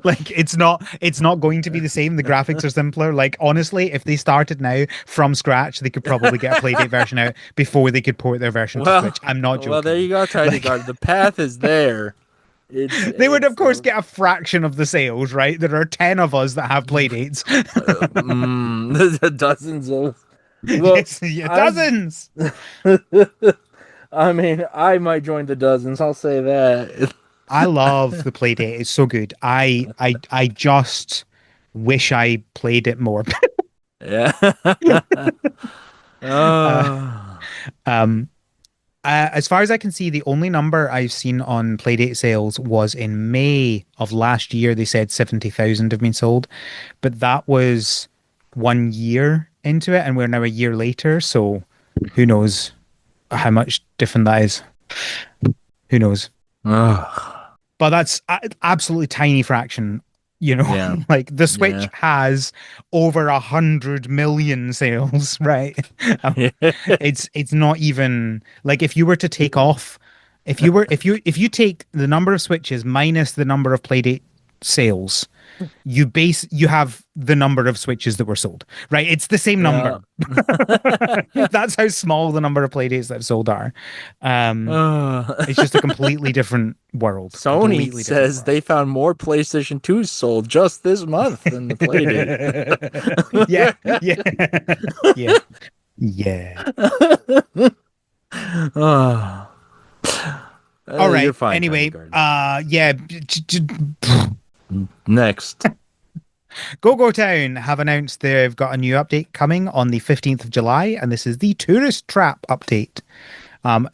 Like it's not going to be the same. The graphics are simpler. Like honestly, if they started now from scratch, they could probably get a Playdate version out before they could port their version to well, Switch. I'm not well, there joking. you go, Tiny Like Garden. The path is there. It's they would of it's course get a fraction of the sales, right? There are 10 of us that have Playdates. dozens of look. Yes, yeah, I'm. dozens. I mean, I might join the dozens. I'll say that. I love the Playdate. It's so good. I just wish I played it more. Yeah. uh, Oh. um, as far as I can see, the only number I've seen on Playdate sales was in May of last year. They said 70,000 have been sold, but that was 1 year into it, and we're now a year later. So who knows how much different that is? Who knows? Oh. But that's absolutely tiny fraction. You know, Yeah. like the Switch Yeah. has over 100 million sales, right? Um, it's not even like if you were to take off, if you take the number of Switches minus the number of Playdate sales, you have the number of Switches that were sold, right? It's the same Yeah. number. That's how small the number of Playdates that have sold are. Um, it's just a completely different world, Sony completely different says world. they found more PlayStation 2s sold just this month than the Playdate. Yeah, yeah, yeah, yeah. Oh. All You're right. fine, Tiny Anyway, Garden. yeah. Next. Go Town have announced they've got a new update coming on the 15th of July, and this is the Tourist Trap update.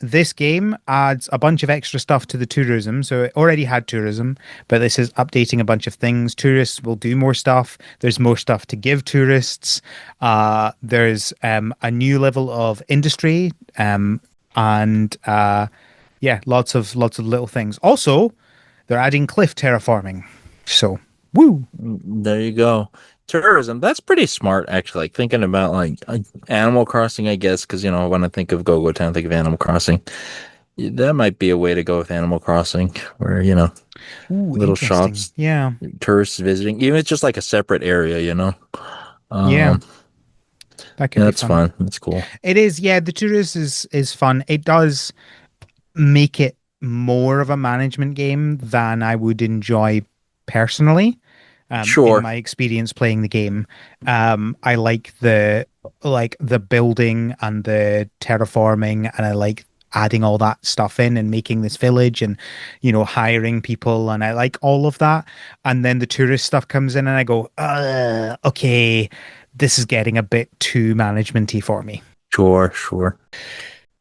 This game adds a bunch of extra stuff to the tourism. So it already had tourism, but this is updating a bunch of things. Tourists will do more stuff. There's more stuff to give tourists. There's a new level of industry, and yeah, lots of little things. Also, they're adding cliff terraforming. So, woo. There you go. Tourism. That's pretty smart, actually. Like thinking about like Animal Crossing, I guess, because when I think of Go Go Town, I think of Animal Crossing. that might be a way to go with Animal Crossing, where, Ooh, little interesting. shops, Yeah. tourists visiting, even if it's just like a separate area. Yeah, Um, that could yeah, be that's fun. fun. That's cool. It is, yeah, the tourist is fun. It does make it more of a management game than I would enjoy personally. In Sure. my experience playing the game, I like the building and the terraforming, and I like adding all that stuff in and making this village and hiring people, and I like all of that. And then the tourist stuff comes in, and I go, okay, this is getting a bit too managementy for me. Sure. Sure.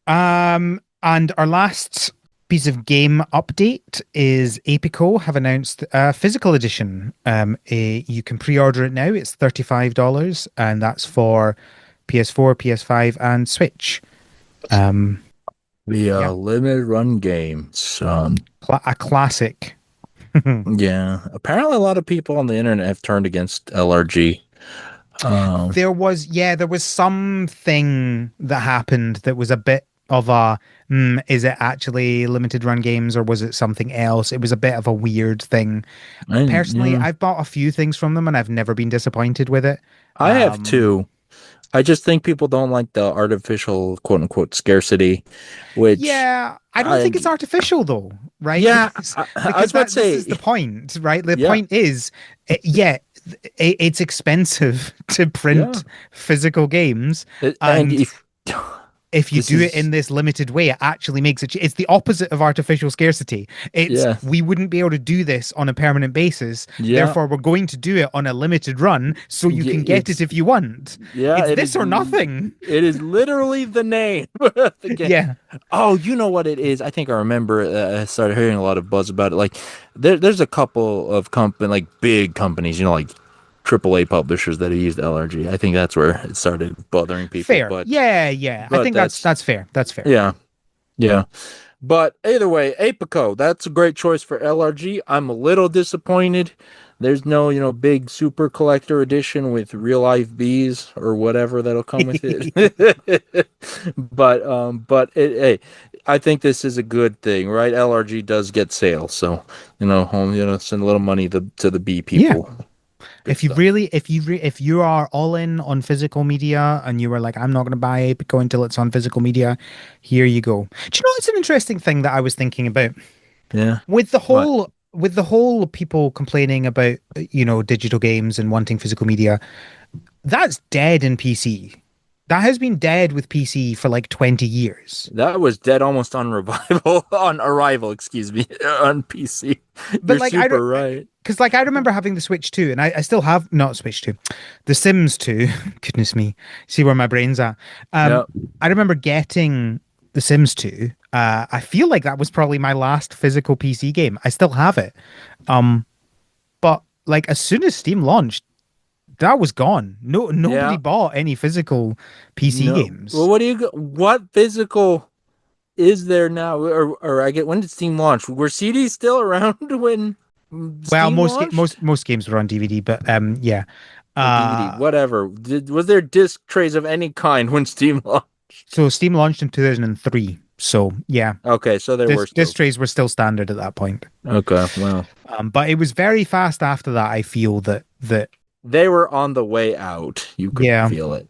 And our last piece of game update is Apico have announced a physical edition. You can pre-order it now. It's $35, and that's for PS4, PS5, and Switch. Um, The yeah, limited run games. a classic. Yeah. Apparently, a lot of people on the internet have turned against LRG. There was something that happened that was a bit of a, is it actually limited run games or was it something else? It was a bit of a weird thing. And Personally, I've bought a few things from them and I've never been disappointed with it. I have Um, too. I just think people don't like the artificial quote unquote scarcity, which yeah, I don't I think it's artificial though, right? yeah, Because I was about to this is the say point, right? The yeah, point is, yeah, it's expensive to yeah. print physical games, And and if you this do it is in this limited way, it actually makes it. It's the opposite of artificial scarcity. It's yeah, we wouldn't be able to do this on a permanent basis. yeah, Therefore, we're going to do it on a limited run so you yeah, can get it if you want. yeah, It's this or nothing. it is literally the name of the game. Yeah. Oh, you know what it is? I think I remember I started hearing a lot of buzz about it. Like there's a couple of like big companies, like AAA publishers that have used LRG. I think that's where it started bothering people. Fair. But Yeah, yeah. I think that's that's fair. That's fair. yeah, yeah. But either way, Apico, that's a great choice for LRG. I'm a little disappointed. There's no, big super collector edition with real life bees or whatever that'll come with it. Hey, I think this is a good thing, right? LRG does get sales, so home, send a little money to the bee Yeah. people. Good stuff. If you are all in on physical media and you were like, I'm not going to buy Apico until it's on physical media, here you go. Do you know it's an interesting thing that I was thinking about Yeah. with What? the whole people complaining about digital games and wanting physical media? That's dead in PC. That has been dead with PC for like 20 years. That was dead almost on revival on arrival, excuse me, on PC. But You're like super right. because like I remember having the Switch 2 and I still have not Switch 2, the Sims 2. Goodness me. See where my brain's at. Um Yeah. I remember getting the Sims 2. I feel like that was probably my last physical PC game. I still have it. Um but like as soon as Steam launched, that was gone. Nobody Yeah. bought any physical PC No. Well, games. what physical is there now? Or I get, when did Steam launch? Were CDs still around when Well, Steam launched? most games were on DVD, but yeah. Or DVD, Uh whatever. Was there disc trays of any kind when Steam launched? so Steam launched in 2003. So yeah, Okay, so there were disc still. trays were still standard at that point. Okay, well, But it was very fast after that. I feel that they were on the way out. You could yeah. feel it.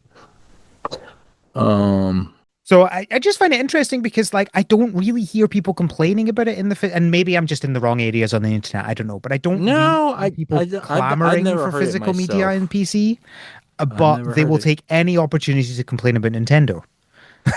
Um, So I just find it interesting because like I don't really hear people complaining about it in and maybe I'm just in the wrong areas on the internet. I don't know, but I don't really no, see people I've clamoring never for heard it physical media myself. in PC. I've But never they heard will it. take any opportunity to complain about Nintendo.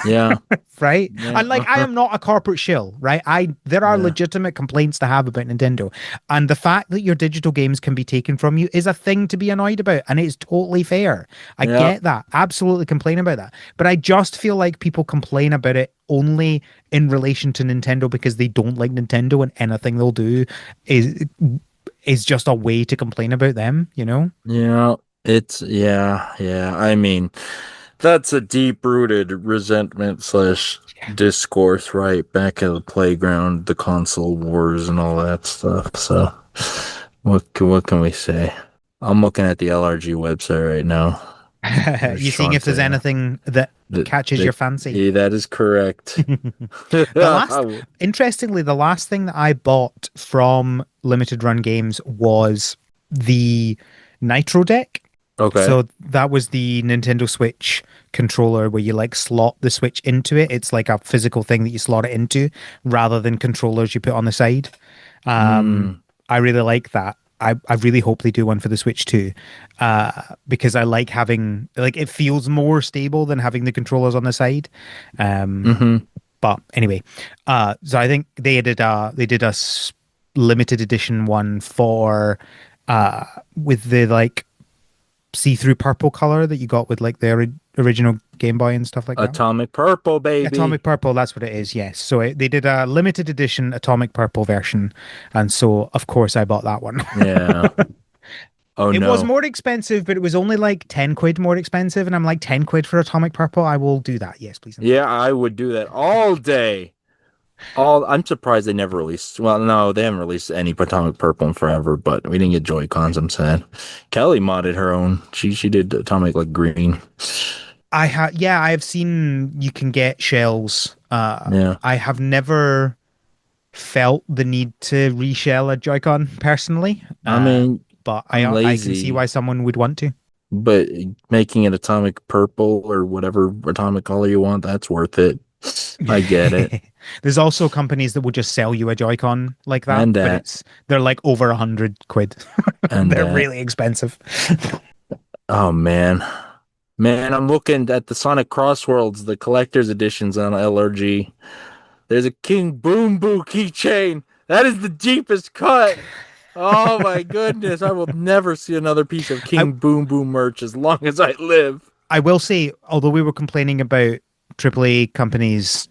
Yeah, Right? yeah, And like I am not a corporate shill, right? There are yeah, legitimate complaints to have about Nintendo. And the fact that your digital games can be taken from you is a thing to be annoyed about. And it's totally fair. I yeah, get that. Absolutely complain about that. But I just feel like people complain about it only in relation to Nintendo because they don't like Nintendo and anything they'll do is is just a way to complain about them, you know? yeah. It's yeah. I mean, that's a deep-rooted resentment slash Yeah. discourse, right? Back at the playground, the console wars and all that stuff. So, what can we say? I'm looking at the LRG website right now. There's You seeing if there's Shantae. anything that catches your fancy. Yeah, that is correct. The last, interestingly, the last thing that I bought from limited run games was the Nitro deck. Okay. So that was the Nintendo Switch controller where you like slot the Switch into it. It's like a physical thing that you slot it into rather than controllers you put on the side. Um, Mm, I really like that. I really hope they do one for the Switch too, because I like having like it feels more stable than having the controllers on the side. Um, hmm but anyway, so I think they did a limited edition one for with the like see-through purple color that you got with like the original Game Boy and stuff like that. Atomic Purple, baby. Atomic Purple, that's what it is. Yes. So they did a limited edition Atomic Purple version, and so of course I bought that one. Yeah. Oh It was no. more expensive, but it was only like 10 quid more expensive, and I'm like 10 quid for Atomic Purple. I will do that. Yes, please and thank Yeah, I would do that all day. All I'm surprised they never released. Well, no, they haven't released any Atomic Purple in forever, but we didn't get Joy Cons. I'm sad. Kelly modded her own. She did Atomic like green. I have, yeah, I have seen you can get shells. Yeah. I have never felt the need to reshell a Joy-Con personally. I mean, But I'm I can see why lazy, someone would want to. but making it Atomic Purple or whatever atomic color you want, that's worth it. I get it. There's also companies that will just sell you a Joy-Con like that, And but that, it's they're like over 100 quid. and They're that. really expensive. Oh man. Man, I'm looking at the Sonic Crossworlds, the collector's editions on LRG. There's a King Boom Boo keychain. That is the deepest cut. Oh my goodness. I will never see another piece of I King Boom Boom merch as long as I live. I will say, although we were complaining about AAA companies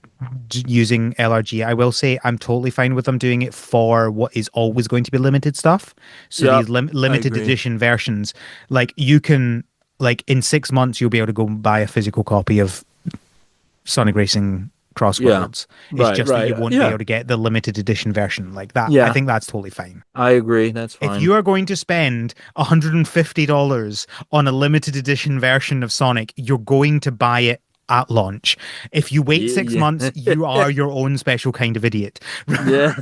using LRG, I will say I'm totally fine with them doing it for what is always going to be limited stuff. So Yep, these I limited agree. edition versions, like you can, like in 6 months, you'll be able to go buy a physical copy of Sonic Racing Yeah. Crossworlds. It's Right, just that right. you won't be Yeah. able to get the limited edition version like that. I Yeah, think that's totally fine. I agree. That's If fine. you are going to spend $150 on a limited edition version of Sonic, you're going to buy it at launch. If you wait six Yeah, months, you yeah. are your own special kind of idiot. Yeah.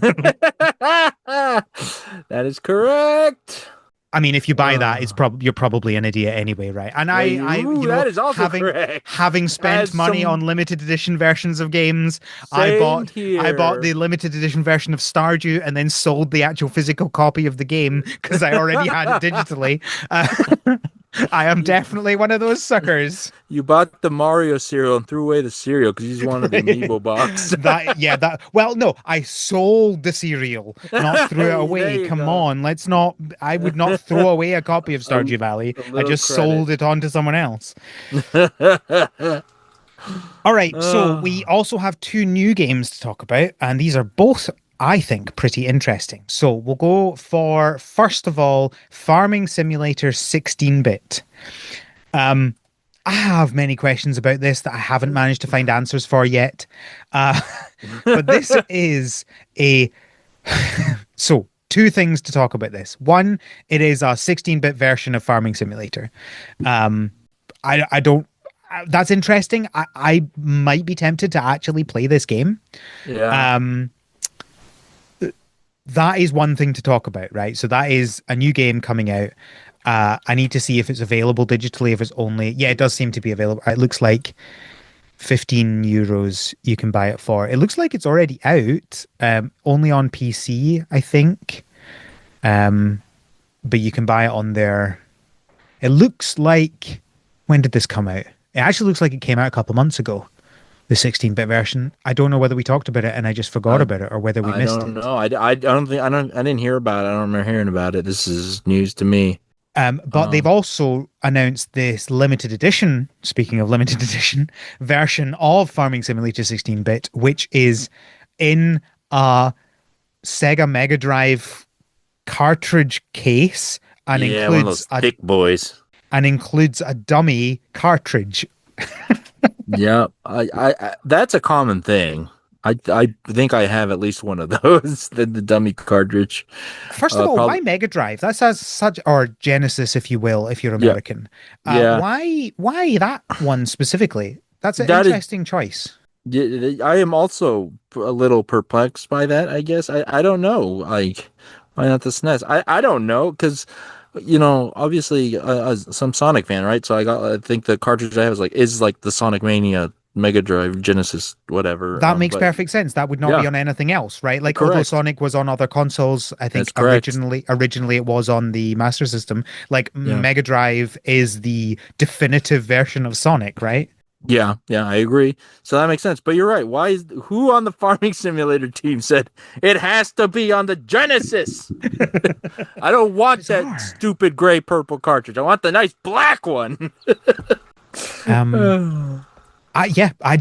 That is correct. I mean, if you buy that, it's Uh, probably you're probably an idiot anyway, right? And ooh, that is also having correct. spent As money on some limited edition versions of games, same I bought the here. limited edition version of Stardew and then sold the actual physical copy of the game because I already had it digitally. Uh, I am You definitely one of those suckers. you bought the Mario cereal and threw away the cereal because you just wanted the amiibo box. That yeah, that well, no, I sold the cereal, not threw it There away. you Come go. on, let's not. I would not throw away a copy of A, Stardew Valley. a I little just credit. sold it on to someone else. All right, so we Oh, also have two new games to talk about, and these are both, I think, pretty interesting. So we'll go for first of all, Farming Simulator 16-bit. Um, I have many questions about this that I haven't managed to find answers for yet. Uh, but this is a so two things to talk about this. One, it is a 16-bit version of Farming Simulator. Um, I don't. That's interesting. I might be tempted to actually play this game. yeah. Um, that is one thing to talk about, right? So that is a new game coming out. I need to see if it's available digitally. If it's only, yeah, it does seem to be available. It looks like €15 you can buy it for. It looks like it's already out, only on PC, I think. Um, but you can buy it on there. It looks like, when did this come out? It actually looks like it came out a couple months ago, the 16-bit version. I don't know whether we talked about it and I just forgot I about it or whether we I missed don't it. know. I don't think I didn't hear about it. I don't remember hearing about it. This is news to me. But they've Um, also announced this limited edition, speaking of limited edition, version of Farming Simulator 16-bit, which is in a Sega Mega Drive cartridge case yeah, one of those thick boys. and includes a dummy cartridge. Yeah, that's a common thing. I think I have at least one of those, the dummy cartridge. First of all, why Probably Mega Drive? That's as such, or Genesis, if you will, if you're yeah, American. yeah. Why that one specifically? That's an That is, interesting choice. I am also a little perplexed by that, I guess. I don't know. Like, why not the SNES? I don't know because, obviously, some Sonic fan, right? So I think the cartridge I have is like the Sonic Mania Mega Drive Genesis whatever. That makes But perfect sense. That would not be yeah, on anything else, right? Like, although correct. Sonic was on other consoles, I That's think correct. originally it was on the Master System. Like Yeah. Mega Drive is the definitive version of Sonic, right? Yeah, yeah, I agree. So that makes sense. But you're right. Who on the farming simulator team said it has to be on the Genesis? I don't want that Bizarre. stupid gray purple cartridge. I want the nice black one. Um, yeah, I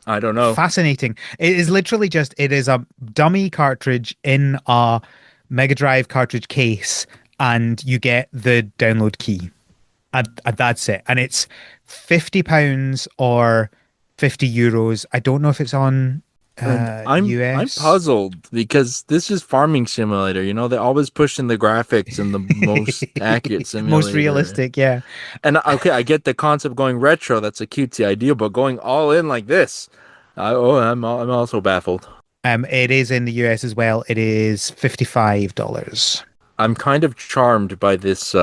I don't know. fascinating. It is literally just it is a dummy cartridge in a Mega Drive cartridge case, and you get the download key. And that's it. And it's £50 or €50. I don't know if it's on And I'm US. puzzled because this is farming simulator. They're always pushing the graphics and the most accurate Most simulator. realistic, yeah. And okay, I get the concept of going retro. That's a cutesy idea, but going all in like this, I'm also baffled. It is in the US as well. It is $55. I'm kind of charmed by this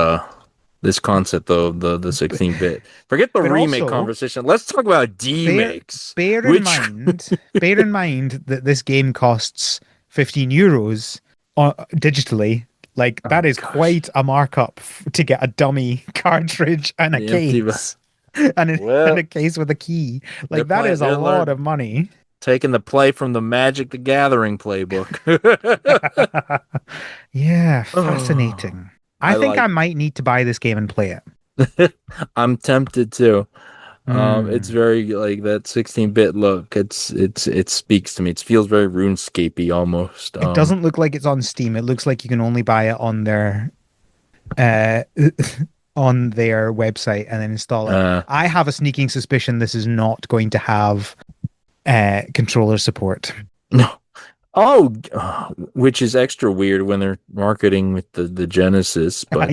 concept though, the 16-bit. Forget the But remake also conversation. Let's talk about bear D-makes, which bear in mind that this game costs €15 digitally. Like oh that is gosh, quite a markup to get a dummy cartridge and a the empty. case and Well, a case with a key. they're Like that playing. is a They're lot learn of money. taking the play from the Magic the Gathering playbook. Yeah, Oh, fascinating. I I think I like. might need to buy this game and play it. I'm tempted to. It's Hmm. very like that 16-bit look. It speaks to me. It feels very RuneScapey almost. It doesn't look like it's on Steam. It looks like you can only buy it uh on their website and then install it. uh, I have a sneaking suspicion this is not going to have controller support. no. Oh, which is extra weird when they're marketing with the Genesis, but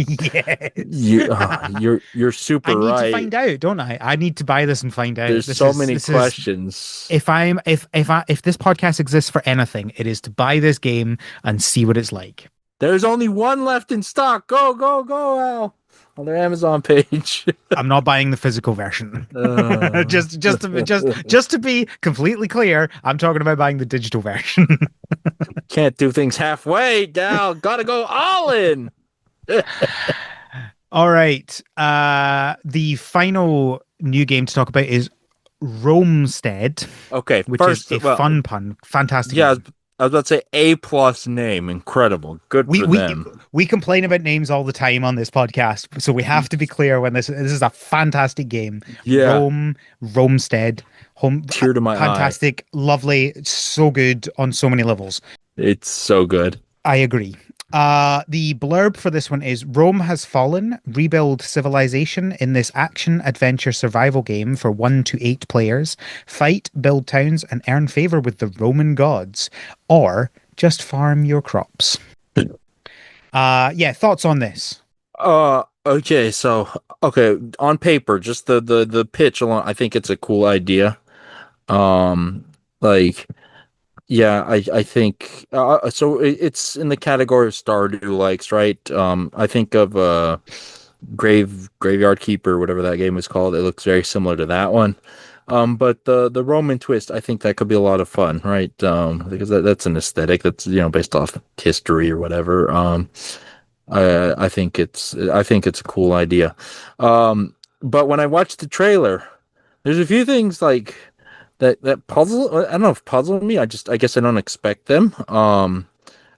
Yes. you're I super need to right. find out, don't I? I need to buy this and find out. There's so many This is questions. if this podcast exists for anything, it is to buy this game and see what it's like. There's only one left in stock. Go, go, go, Al. On their Amazon page. I'm not buying the physical version. Uh, Just to be completely clear, I'm talking about buying the digital version. can't do things halfway, Gal. Gotta go all in. All right. The final new game to talk about is Romestead, Okay, which is first, a well, fun pun. Fantastic yeah, name. I was about to say A plus name. Incredible. Good We for we them. we complain about names all the time on this podcast, so we have to be clear when this is a fantastic game. Yeah, Romestead, home, tear to my eye. fantastic, lovely, so good on so many levels. It's so good. I agree. The blurb for this one is Rome has fallen, rebuild civilization in this action adventure survival game for 1 to 8 players. Fight, build towns, and earn favor with the Roman gods, or just farm your crops. Yeah, thoughts on this? Okay, so okay, on paper, just the pitch alone, I think it's a cool idea. Um, like, yeah, I think so. It's in the category of Stardew likes, right? I think of Graveyard Keeper, whatever that game was called. It looks very similar to that one. But the Roman twist, I think that could be a lot of fun, right? Because that's an aesthetic that's based off history or whatever. I think it's a cool idea. But when I watched the trailer, there's a few things like that puzzle. I don't know if puzzle me. I guess I don't expect them.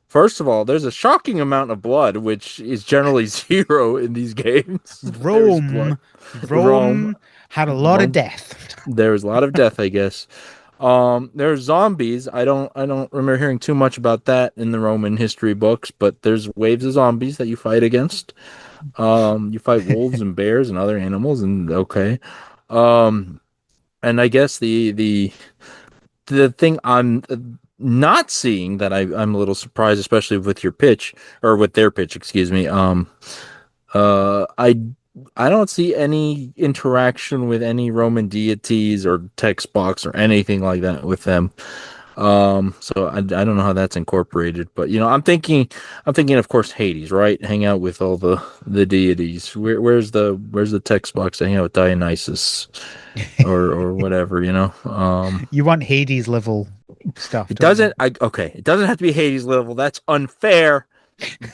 First of all, there's a shocking amount of blood, which is generally zero in these games. There's blood. Rome, Rome, Rome had a lot of Rome. death. There's a lot of death, I guess. There's zombies. I don't remember hearing too much about that in the Roman history books, but there's waves of zombies that you fight against. You fight wolves and bears and other animals, and okay. Um, and I guess the thing I'm not seeing that I'm a little surprised, especially with your pitch or with their pitch, excuse me. I I don't see any interaction with any Roman deities or text box or anything like that with them. So I don't know how that's incorporated, but I'm thinking, of course, Hades, right? Hang out with all the deities. Where's the text box to hang out with Dionysus or whatever, you know? You want Hades level stuff, It don't you? doesn't. Okay, it doesn't have to be Hades level. That's unfair.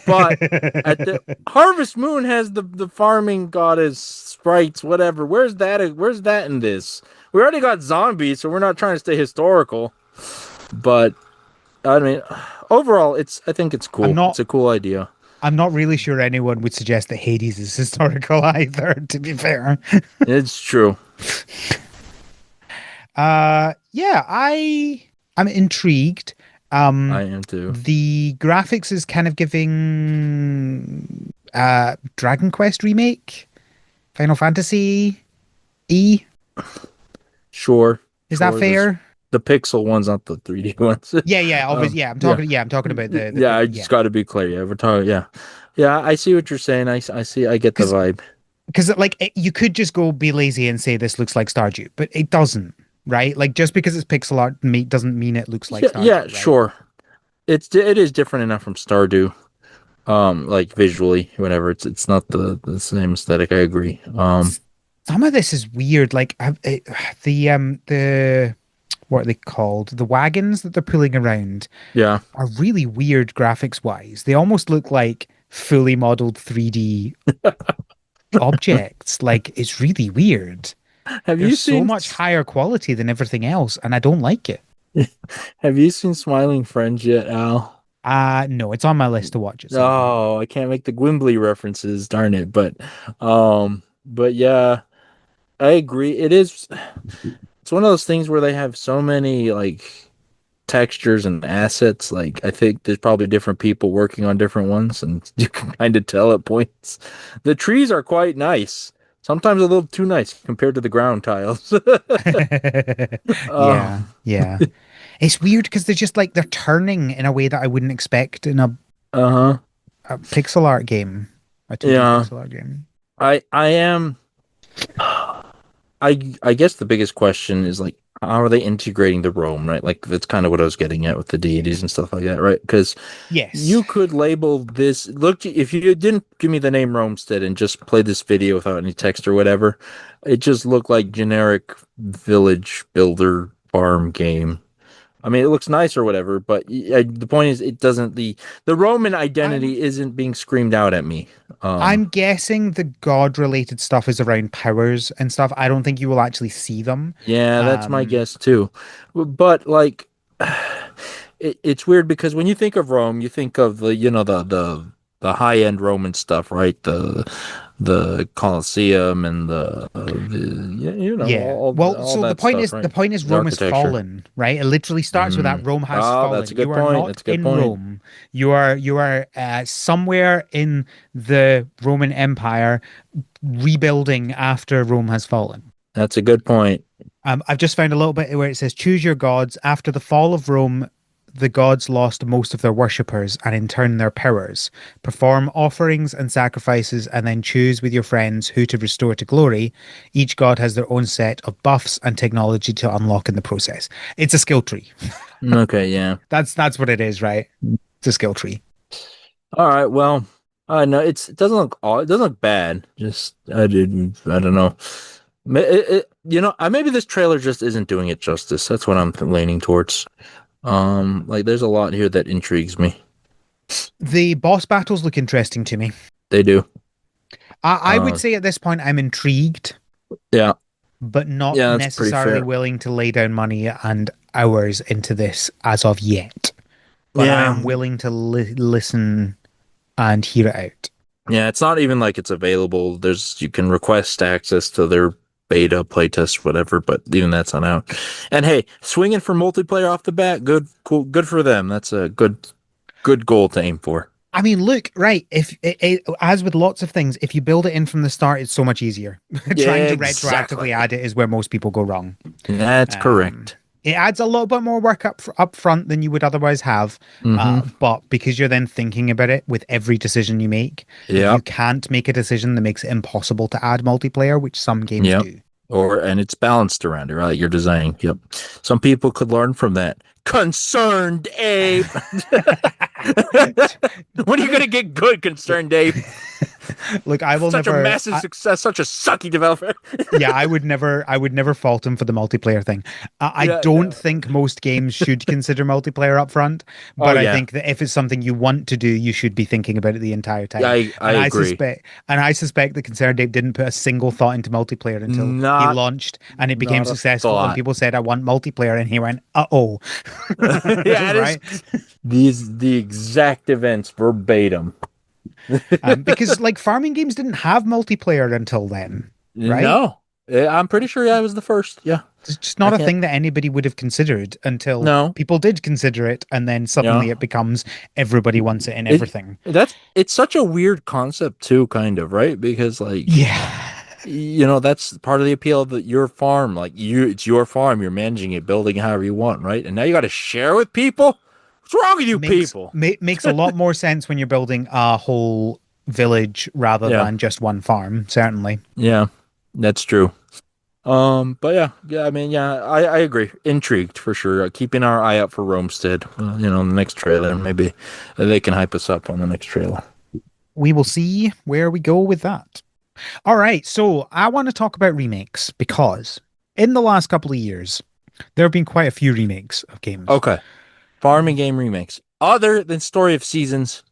But at the Harvest Moon has the farming goddess sprites, whatever. Where's that in this? We already got zombies, so we're not trying to stay historical. But I mean, overall, I think it's I'm cool. It's not a cool idea. I'm not really sure anyone would suggest that Hades is historical either, to be fair. It's true. Yeah, I'm intrigued. I Um am too. the graphics is kind of giving Dragon Quest remake, Final Fantasy E. Sure, Is that sure. This fair? the pixel ones, not the 3D ones. Yeah, yeah, obviously, um, yeah. yeah, I'm talking about the yeah. I yeah. just got to be clear. Yeah, we're talking. Yeah, yeah. I see what you're saying. I see. I get the Because vibe. you could just go be lazy and say this looks like Stardew, but it doesn't, right? Like just because it's pixel art doesn't mean it looks like Yeah, yeah. Stardew, right? Sure. It is different enough from Stardew. Like visually, whatever. It's not the same aesthetic. I agree. Some of this is weird. Like the what are they called? The wagons that they're pulling around Yeah. are really weird graphics wise. They almost look like fully modeled 3D objects. Like it's really weird. Have They're you so seen much higher quality than everything else, and I don't like it. Have you seen Smiling Friends yet, Al? No, it's on my list to watch at some point. Oh, I can't make the Gwimbly references, darn it. But yeah, I agree. It's one of those things where they have so many like textures and assets. Like I think there's probably different people working on different ones, and you can kind of tell at points. The trees are quite nice. Sometimes a little too nice compared to the ground tiles. uh, Yeah, yeah. It's weird because they're turning in a way that I wouldn't expect in uh-huh. a pixel art game, a 2D Yeah. pixel art game. I am I guess the biggest question is like how are they integrating the Rome, right? Like that's kind of what I was getting at with the deities and stuff like that, right? Because Yes. you could label this look if you didn't give me the name Romestead and just play this video without any text or whatever, it just looked like generic village builder farm game. I mean, it looks nice or whatever, but the point is, it doesn't the Roman I'm identity isn't being screamed out at me. Um, I'm guessing the god related stuff is around powers and stuff. I don't think you will actually see them. yeah, that's my Um, guess too. But like, it's weird because when you think of Rome, you think of the high end Roman stuff, right? The Colosseum and yeah. Well, all so that stuff, the right? point is The Rome is architecture. fallen, right? It literally starts with that Rome has Oh, that's a fallen. good You are point. not That's a good in point. Rome. You are somewhere in the Roman Empire rebuilding after Rome has fallen. That's a good point. I've just found a little bit where it says, choose your gods. After the fall of Rome, the gods lost most of their worshippers and in turn their powers. Perform offerings and sacrifices and then choose with your friends who to restore to glory. Each god has their own set of buffs and technology to unlock in the process. It's a skill tree. Okay, yeah. That's what it is, right? It's a skill tree. All right. Well, no, it doesn't look bad. Just I don't know. Maybe this trailer just isn't doing it justice. That's what I'm leaning towards. Like there's a lot here that intrigues me. The boss battles look interesting to me. They do. I would Uh, say at this point I'm intrigued, yeah, but not yeah, that's pretty necessarily fair. willing to lay down money and hours into this as of yet. But I Yeah, am willing to listen and hear it out. yeah. It's not even like it's available. You can request access to their beta playtest, whatever. But even that's not out. And hey, swinging for multiplayer off the bat, good, cool, good for them. That's a good goal to aim for. I mean, look, right. If as with lots of things, if you build it in from the start, it's so much easier. Trying Yeah, to retroactively exactly. add it is where most people go wrong. That's Um, correct. it adds a little bit more work up front than you would otherwise have. Hmm. But because you're then thinking about it with every decision you make, you Yep. can't make a decision that makes it impossible to add multiplayer, which some games Yep. do. And it's balanced around it, right? You're designing. Yep. Some people could learn from that. Concerned Ape. When are you gonna get good, Concerned Ape? Look, I will Such a never. massive success, such a sucky developer. Yeah, I would never fault him for the multiplayer thing. I Yeah, don't no. think most games should consider multiplayer upfront, Oh but I yeah. think that if it's something you want to do, you should be thinking about it the entire Yeah, time. I And I agree. suspect that Concerned Ape didn't put a single thought into multiplayer until he Not launched and it became not a successful and thought. people said I want multiplayer and he went, "Uh-oh." Yeah, it is Right? the exact events verbatim. Because like farming games didn't have multiplayer until then, right? No. I'm pretty sure I was the first. Yeah. It's just I not a can't. thing that anybody would have considered until No. people did consider it, and then Yeah. suddenly it becomes everybody wants it in It everything. it's such a weird concept too, kind of, right? Because like, Yeah. that's part of the appeal of your farm. Like it's your farm, you're managing it, building however you want, right? And now you got to share with people. What's wrong with you people? Makes a lot more sense when you're building a whole village rather Yeah, than just one farm, certainly. yeah, that's true. But yeah, I mean, yeah, I agree. Intrigued for sure. Keeping our eye out for Romestead. The next trailer, maybe they can hype us up on the next trailer. We will see where we go with that. All right, so I want to talk about remakes because in the last couple of years, there have been quite a few remakes of games. Okay, farming game remakes. Other than Story of Seasons,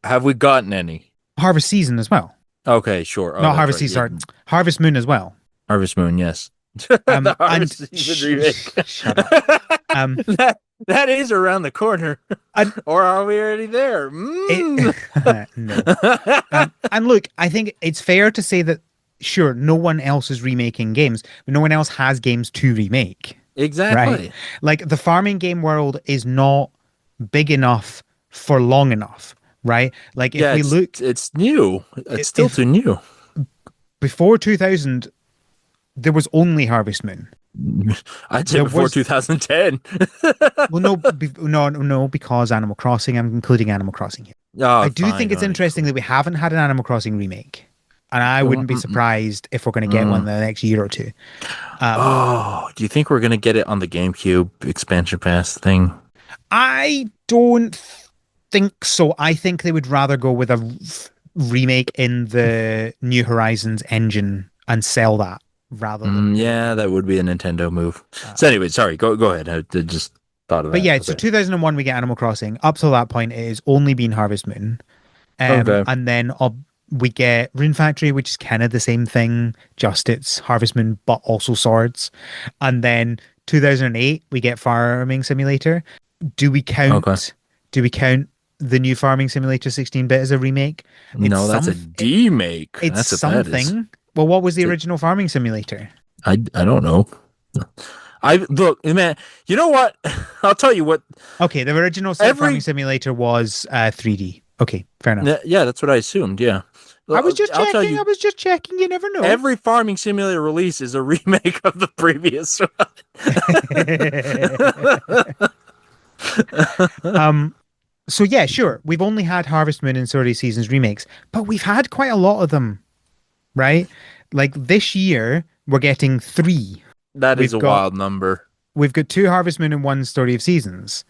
have we gotten any? Harvest Season as well. Okay, sure. Oh, Not that's Harvest right. Season, Yeah. sorry. Harvest Moon as well. Harvest Moon, yes. The And Harvest Season remake. shut up. Um, that is around the corner. and Or are we already there? it, no. And look, I think it's fair to say that sure, no one else is remaking games, but no one else has games to remake, right? Exactly. Like the farming game world is not big enough for long enough, right? Like if Yeah, we look, it's new. It's still if too new. before 2000, there was only Harvest Moon. I'd say There before was 2010. Well, no, no, because Animal Crossing. I'm including Animal Crossing here. Oh, I do fine. think it's All right, interesting cool. that we haven't had an Animal Crossing remake, and I wouldn't be Mm-mm-mm. surprised if we're going to get one in Mm. the next year or two. Um, Oh, do you think we're gonna get it on the GameCube expansion pass thing? I don't think so. I think they would rather go with a remake in the New Horizons engine and sell that rather than do it. Yeah, that would be a Nintendo move. Uh, So anyway, sorry. Go ahead. I just thought of but that. yeah, so Okay. 2001 we get Animal Crossing. Up till that point, it has only been Harvest Moon. Okay. And then we get Rune Factory, which is kind of the same thing, just it's Harvest Moon, but also swords. And then 2008, we get Farming Simulator. Do we Okay. count? Do we count the new Farming Simulator 16-bit as a remake? It's No, that's a it- D-make. it's That's what that is. something. Well, what was the It's original Farming Simulator? I don't know. I look, man. You know what? I'll tell you what. Okay, the original Farming Every Simulator was 3D. Okay, fair enough. yeah, that's what I assumed. Yeah. I was just I'll tell checking. I you. was just checking. You never know. Every farming simulator release is a remake of the previous one. um, So yeah, sure. We've only had Harvest Moon and Sword Seasons remakes, but we've had quite a lot of them, right? Like this year, we're getting three. That is We've a got wild number. we've got two Harvest Moon and one Story of Seasons.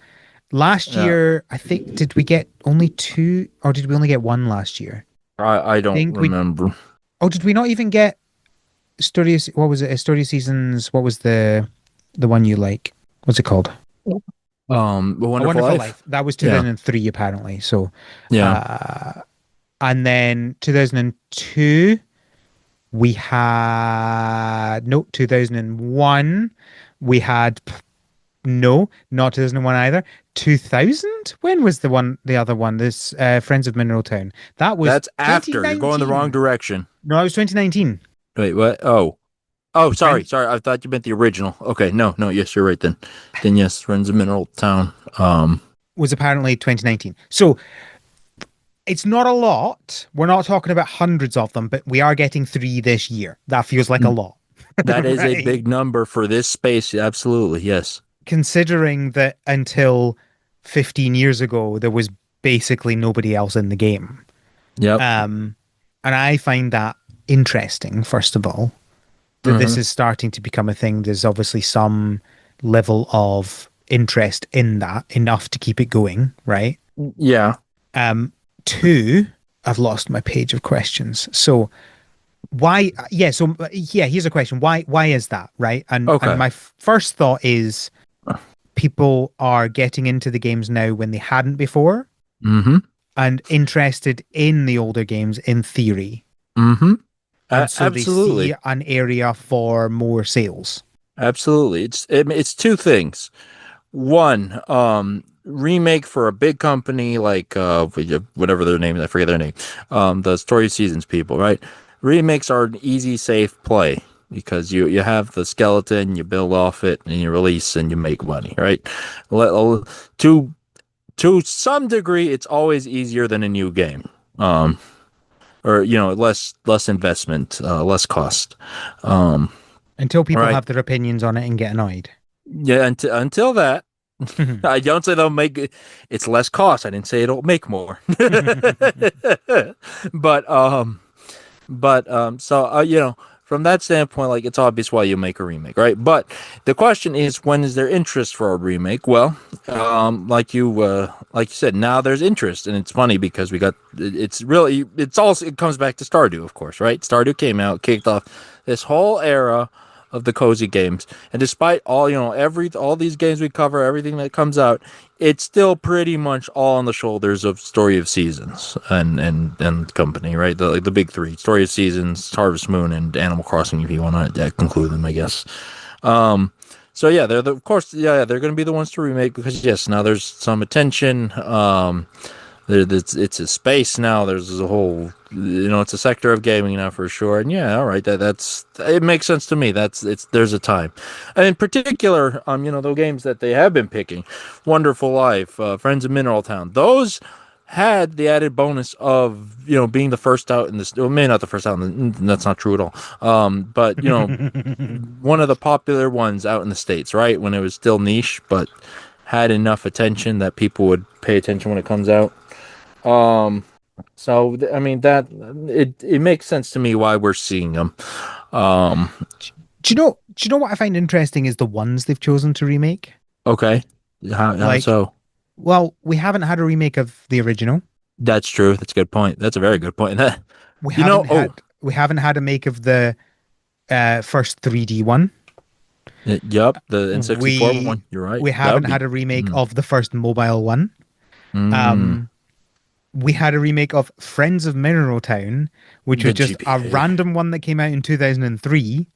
Last Yeah. year, I think did we get only two, or did we only get one last year? I I don't think we. remember. Oh, did we not even get What was it? Story of Seasons. What was the one you like? What's it called? A A Wonderful Wonderful Life. Life. That was Yeah. 2003 apparently. So, Yeah. and then 2002 we had no 2001 we had no, not 2001 either. 2000? When was the other one? This Friends of Mineral Town. That was That's after. You're going the wrong 2019. direction. No, it was 2019. Wait, what? Oh. Oh, sorry. Friends Sorry. I thought you meant the original. Okay. No, no. Yes, you're right then. Then yes, Friends of Mineral Town. was apparently 2019. So it's not a lot. We're not talking about hundreds of them, but we are getting three this year. That feels like a lot. That is a Right? big number for this space. Absolutely. Yes. considering that until 15 years ago, there was basically nobody else in the game. Yep. Um, and I find that interesting, first of all, that this Hmm. is starting to become a thing. There's obviously some level of interest in that, enough to keep it going, right? Yeah. Um, Two, I've lost my page of questions. So why, yeah, so yeah, here's a question. Why is that, right? And Okay. my first thought is people are getting into the games now when they hadn't before Hmm. and interested in the older games in theory. Hmm. And so they see Absolutely. an area for more sales. Absolutely. It's two things. One, remake for a big company like whatever their name is, I forget their name. The Story Seasons people, right? Remakes are an easy, safe play because you have the skeleton, you build off it, and you release and you make money, right? To to some degree, it's always easier than a new game. Um, or less investment, less cost. Um, Until people right? have their opinions on it and get annoyed. Yeah. Until that. I don't say they'll make it. It's less cost. I didn't say it'll make more. but so from that standpoint, like it's obvious why you make a remake, right? But the question is, when is there interest for a remake? Well, like you said, now there's interest, and it's funny because it comes back to Stardew, of course, right? Stardew came out, kicked off this whole era of the cozy games, and despite all all these games we cover, everything that comes out, it's still pretty much all on the shoulders of Story of Seasons and company, right? The big three: Story of Seasons, Harvest Moon, and Animal Crossing. If you want to conclude them, I guess. Um, so yeah, of course, yeah, they're going to be the ones to remake because yes, now there's some attention. It's a space now. There's a whole, it's a sector of gaming now for sure. And yeah, all right, that's it makes sense to me. There's a time, and in particular, the games that they have been picking, Wonderful Life, Friends of Mineral Town, those had the added bonus of being the first out in this. Well, maybe not the first out. That's not true at all. But one of the popular ones out in the States, right? When it was still niche, but had enough attention that people would pay attention when it comes out. Um, I mean that it makes sense to me why we're seeing them. Um, Do you know what I find interesting is the ones they've chosen to remake? okay, how Like, so? well, we haven't had a remake of the original. That's true. That's a good point. That's a very good point. We you know, haven't oh, had we haven't had a make of the first 3D one. yep, the N64 We one. You're right. we That haven't would be. had a remake Mm, of the first mobile one. mm, Um, we had a remake of Friends of Mineral Town, which was the just a GPA. random one that came out in 2003.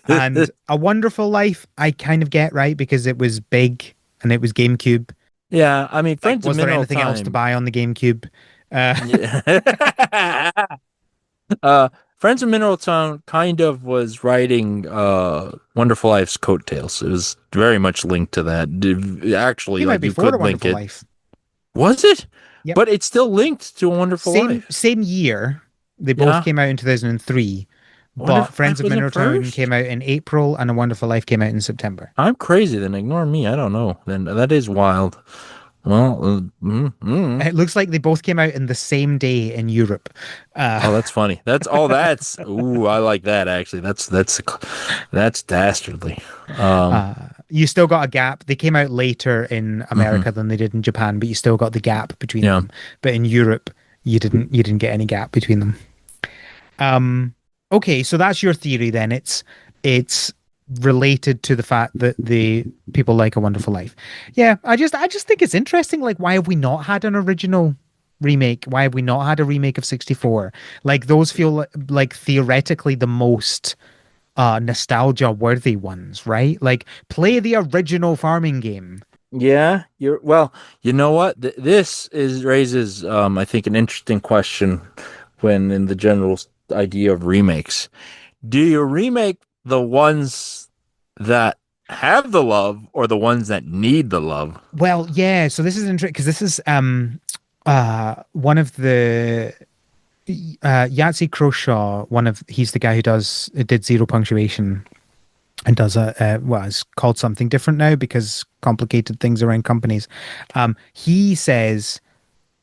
And A Wonderful Life, I kind of get, right, because it was big and it was GameCube. Yeah, I mean, Like, Friends of was there Mineral anything else to Time. buy on the GameCube? Uh, Yeah. uh, Friends of Mineral Town kind of was writing Wonderful Life's coattails. It was very much linked to that. Actually, Came out like you before A could link Wonderful it. Life. Was it? Yep. But it's still linked to a Wonderful Life. Same year. They both Yeah. came out in 2003, but Wonderful Friends Life of wasn't Mineral Town first? came out in April and A Wonderful Life came out in September. I'm crazy then. Ignore me. I don't know. Then that is wild. Well, It looks like they both came out in the same day in Europe. Uh, oh, that's funny. That's ooh, I like that actually. That's dastardly. Um, you still got a gap. They came out later in mhm. America than they did in Japan, but you still got the gap between Yeah. them. But in Europe, you didn't get any gap between them. Okay, so that's your theory then. It's related to the fact that the people like A Wonderful Life. Yeah, I just think it's interesting. Like, why have we not had an original remake? Why have we not had a remake of 64? Like those feel like theoretically the most nostalgia worthy ones, right? Like play the original farming game. Yeah, you're well, you know what? This is raises I think an interesting question when in the general idea of remakes. Do you remake the ones that have the love or the ones that need the love? Well, yeah, so this is interesting because this is one of the Yahtzee Croshaw, he's the guy who did Zero Punctuation. and does well, it's called something different now because complicated things around companies. He says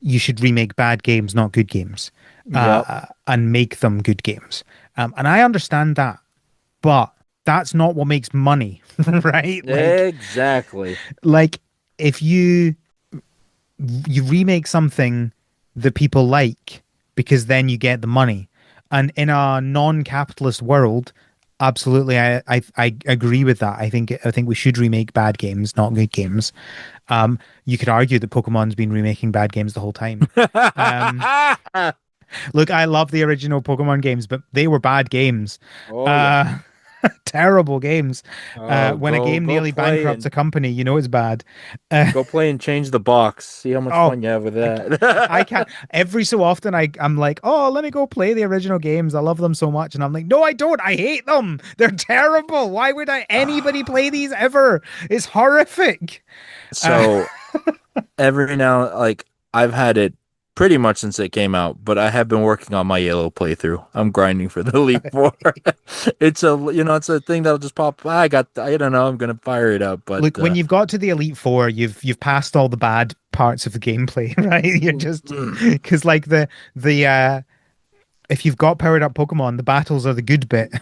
you should remake bad games, not good games, Yep. and make them good games. And I understand that, but that's not what makes money, right? Exactly. Like if you remake something that people like because then you get the money. And in a non-capitalist world, absolutely, I agree with that. I think we should remake bad games, not good games. You could argue that Pokemon's been remaking bad games the whole time. Um, Look, I love the original Pokemon games, but they were bad games. Oh yeah. Uh, Terrible games. Oh, When a game go nearly play bankrupts a and company, you know it's bad. Uh, go play and change the box. See how much oh, fun you have with I, I that. can't. Every so often, I'm like, oh, let me go play the original games. I love them so much, and I'm like, no, I don't. I hate them. They're terrible. Why would anybody play these ever? It's horrific. Uh, So every now, like I've had it pretty much since it came out, but I have been working on my yellow playthrough. I'm grinding for the Elite Four. It's a, it's a thing that'll just pop. I don't know. I'm gonna fire it up, but Look, when you've got to the Elite Four, you've passed all the bad parts of the gameplay, right? You're just because like the if you've got powered up Pokemon, the battles are the good bit.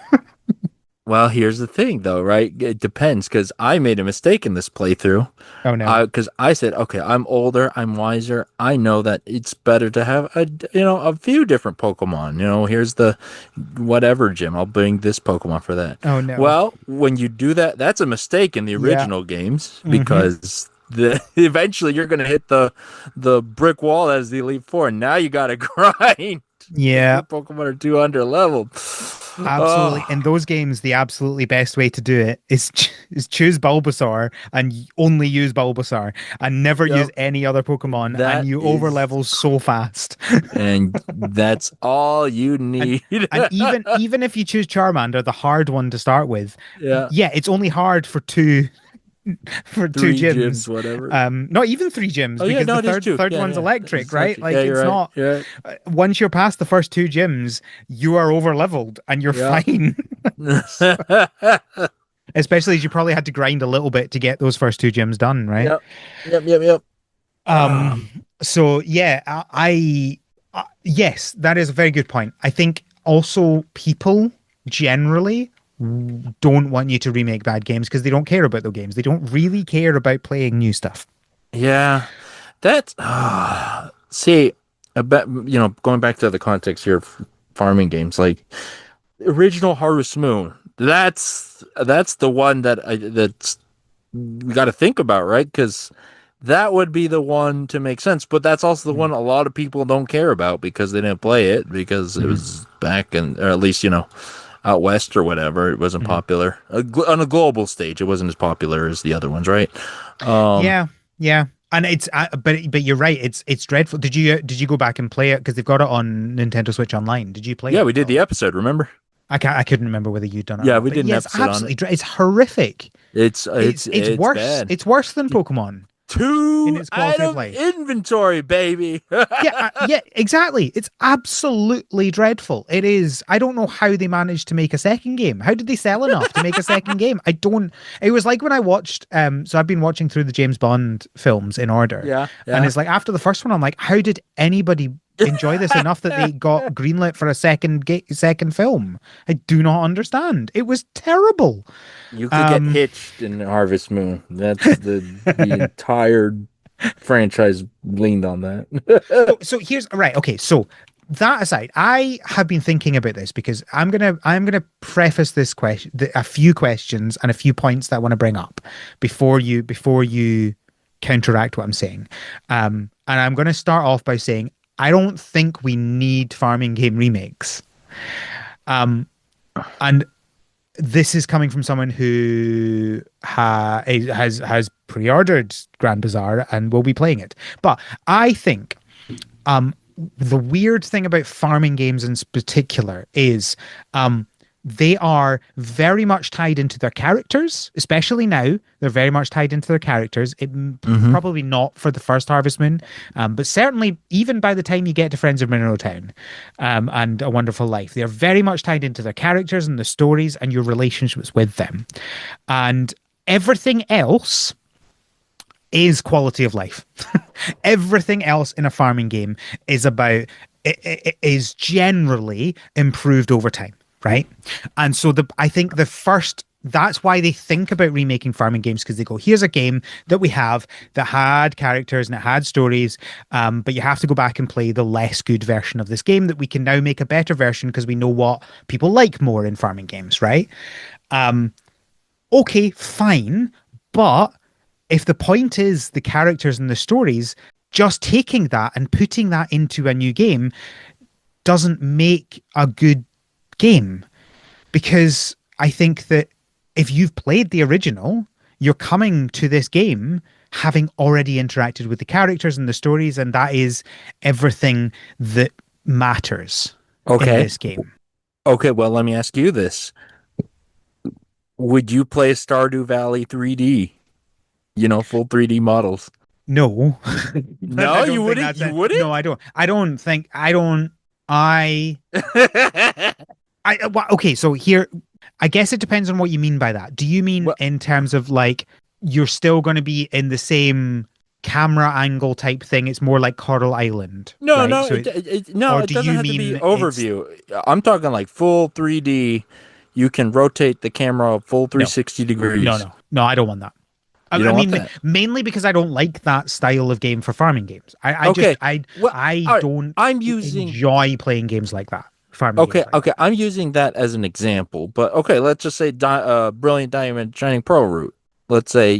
well, here's the thing, though, right? It depends because I made a mistake in this playthrough. Oh no. Because I said, okay, I'm older, I'm wiser. I know that it's better to have a few different Pokemon. Here's the whatever gym. I'll bring this Pokemon for that. Oh no. Well, when you do that, that's a mistake in the Yeah. original games Mm-hmm. because eventually you're gonna hit the brick wall as the Elite Four. And now you gotta grind because Yeah. your Pokemon are too under leveled. Absolutely. Oh, In those games, the absolutely best way to do it is choose Bulbasaur and only use Bulbasaur and never use yep. any other Pokemon, and That you over is level so fast. And that's all you And need. and even if you choose Charmander, the hard one to start with, Yeah. yeah, it's only hard for two for two Three gyms, gyms. whatever. Not even three gyms Oh yeah, because no, the it is third two. third Yeah, one's yeah. electric, It's right? actually, yeah, Like you're it's right. not. You're right. Once you're past the first two gyms, you are over leveled and you're Yeah. fine. Especially as you probably had to grind a little bit to get those first two gyms done, right? Yep. Yep, yep, yep. Ah, So yeah, yes, that is a very good point. I think also people generally don't want you to remake bad games because they don't care about the games. They don't really care about playing new stuff. yeah. That's see, I bet going back to the context here of farming games, like original Harvest Moon. That's the one that's we got to think about, right? Because that would be the one to make sense, but that's also the Mm. one a lot of people don't care about because they didn't play it because it Mhm. was back in, or at least out west or whatever. It wasn't Mhm. popular on a global stage. It wasn't as popular as the other ones, right? Um, Yeah, yeah, and it's but you're right. It's dreadful. Did you go back and play it because they've got it on Nintendo Switch Online? Did you play yeah, it we at did the all? episode. Remember? I couldn't remember whether you'd done it or Yeah, not. we But did an yeah, it's episode on it. absolutely it's horrific. It's It's it's it's it's worse. bad. It's worse than Pokemon in Two its quality of item life. inventory, baby. Yeah, yeah, exactly. It's absolutely dreadful. It is. I don't know how they managed to make a second game. How did they sell enough to make a second game? I don't. It was like when I watched. So I've been watching through the James Bond films in order, Yeah, and yeah. it's like after the first one, I'm like, how did anybody enjoy this enough that they got greenlit for a second film? I do not understand. It was terrible. You could get Um, hitched in Harvest Moon. That's the entire franchise leaned on that. so here's right. Okay, so that aside, I have been thinking about this because I'm gonna preface this question, a few questions and a few points that I want to bring up before you counteract what I'm saying. And I'm going to start off by saying I don't think we need farming game remakes. And this is coming from someone who has pre-ordered Grand Bazaar and will be playing it. But I think the weird thing about farming games in particular is they are very much tied into their characters, especially now. They're very much tied into their characters. Mm-hmm. Probably not for the first Harvest Moon, but certainly even by the time you get to Friends of Mineral Town and A Wonderful Life, they're very much tied into their characters and the stories and your relationships with them. And everything else is quality of life. Everything else in a farming game is about is generally improved over time, right? And so I think the first that's why they think about remaking farming games because they go, here's a game that we have that had characters and it had stories, but you have to go back and play the less good version of this game that we can now make a better version because we know what people like more in farming games, right? Okay, fine, but if the point is the characters and the stories, just taking that and putting that into a new game doesn't make a good game. Because I think that if you've played the original, you're coming to this game having already interacted with the characters and the stories, and that is everything that matters in Okay. this game. Okay, well, let me ask you this. Would you play Stardew Valley 3D? Full 3D models. No, but I No, you don't think wouldn't? that's You it. No, wouldn't? I don't. I don't think. I don't. I well, okay, so here, I guess it depends on what you mean by that. Do you mean Well, in terms of like you're still going to be in the same camera angle type thing? It's more like Coral Island, no, right? no, So, no, or it do doesn't you have to be mean it's overview. I'm talking like full 3D. You can rotate the camera full no, 360 degrees. no? I don't want that. You I don't want mean, that? mainly because I don't like that style of game for farming games. Okay. Well, I all right. don't I'm using enjoy playing games like that, farming Okay, games like okay, that. I'm using that as an example, but okay, let's just say Brilliant Diamond Shining Pearl route. Let's say,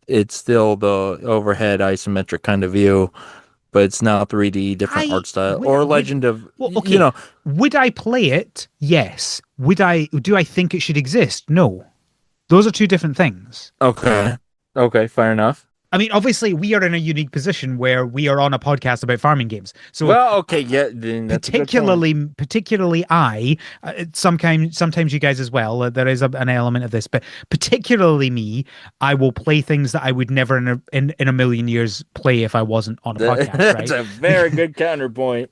it's still the overhead isometric kind of view, but it's now 3D, different I art style, would or would Legend of, well, okay. Would I play it? Yes. Would I? Do I think it should exist? No. Those are two different things. okay, okay, fair enough. I mean, obviously, we are in a unique position where we are on a podcast about farming games. So, Well, okay, yeah, then that's a good point. particularly, sometimes you guys as well. There is an element of this, but particularly me, I will play things that I would never in a million years play if I wasn't on a podcast, That's right? a very good counterpoint.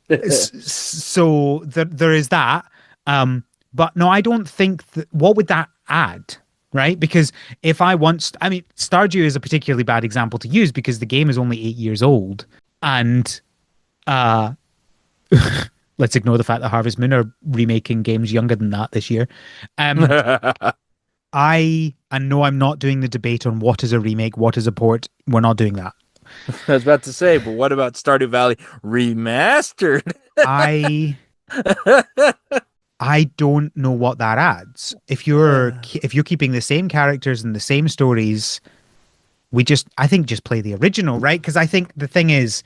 So there is that. But no, I don't think that. What would that add? Right? Because if I want, I mean, Stardew is a particularly bad example to use because the game is only 8 years old, and uh, let's ignore the fact that Harvest Moon are remaking games younger than that this year. Um, I I know I'm not doing the debate on what is a remake, what is a port. We're not doing that. was about to say, but what about Stardew Valley remastered? I I don't know what that adds. If you're keeping the same characters and the same stories, I think just play the original, right? Because I think the thing is,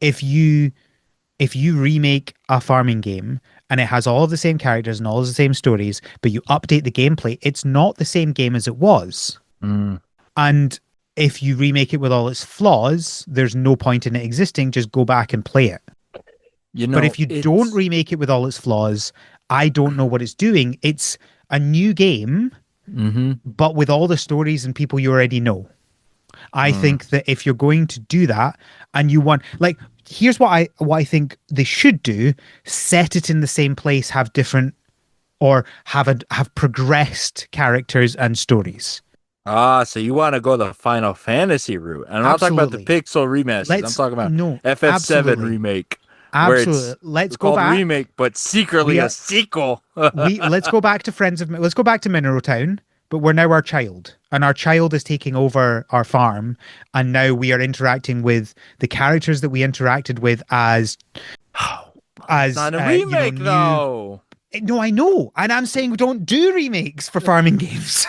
if you if you remake a farming game and it has all of the same characters and all of the same stories, but you update the gameplay, it's not the same game as it was. Mm. And if you remake it with all its flaws, there's no point in it existing. Just go back and play it. But if you don't It's remake it with all its flaws, I don't know what it's doing. It's a new game, mm-hmm. but with all the stories and people you already know. I Mm. think that if you're going to do that and you want like here's what I think they should do, set it in the same place, have different or have progressed characters and stories. Ah, so you want to go the Final Fantasy route. And I'm not talking about the Absolutely. Pixel remasters. I'm Let's talking about no, FF7 absolutely. remake, where Absolutely. it's Let's go called back. remake, but secretly We a are sequel. we let's go back to let's go back to Mineral Town, but we're now our child. And our child is taking over our farm, and now we are interacting with the characters that we interacted with It's not a remake new. though. No, I know. And I'm saying don't do remakes for farming games.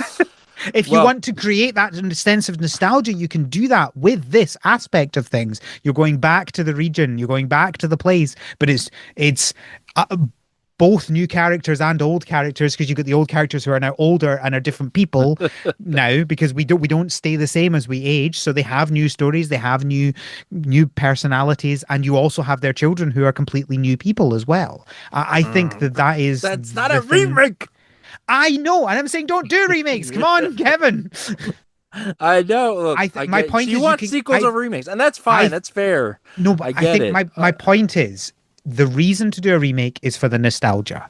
If you Well, want to create that sense of nostalgia, you can do that with this aspect of things. You're going back to the region, you're going back to the place, but it's both new characters and old characters because you've got the old characters who are now older and are different people now because we don't stay the same as we age. So they have new stories, they have new personalities, and you also have their children who are completely new people as well. I think mm, that is that's not the a thing. remake. I know, and I'm saying don't do remakes. Come on, Kevin. I know. Look, I I my get. So point you is you want can sequels over remakes, and that's fine. I That's fair. no, but I I get think it. my point is the reason to do a remake is for the nostalgia.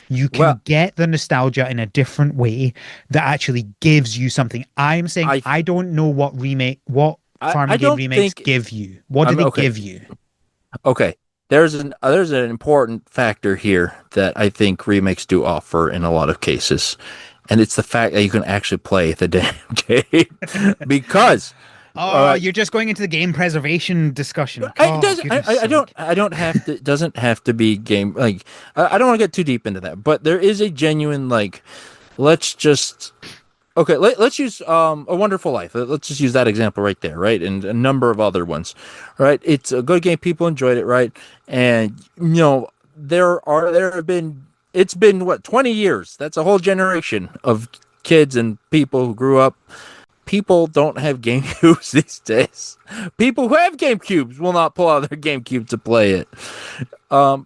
You Well, can get the nostalgia in a different way that actually gives you something. I'm saying I, I don't know what I farming game don't remakes think. give you. What do I'm they okay. give you? Okay. There's an important factor here that I think remakes do offer in a lot of cases, and it's the fact that you can actually play the damn game. Because, all Oh, right, you're just going into the game preservation discussion. Oh, goodness sake. I don't have to. It doesn't have to be game like. I don't want to get too deep into that, but there is a genuine like. Let's just Okay, let's use A Wonderful Life. Let's just use that example right there, right? And a number of other ones, right? It's a good game. People enjoyed it, right? And there have been it's been what 20 years. That's a whole generation of kids and people who grew up. People don't have GameCubes these days. People who have GameCubes will not pull out their GameCube to play it.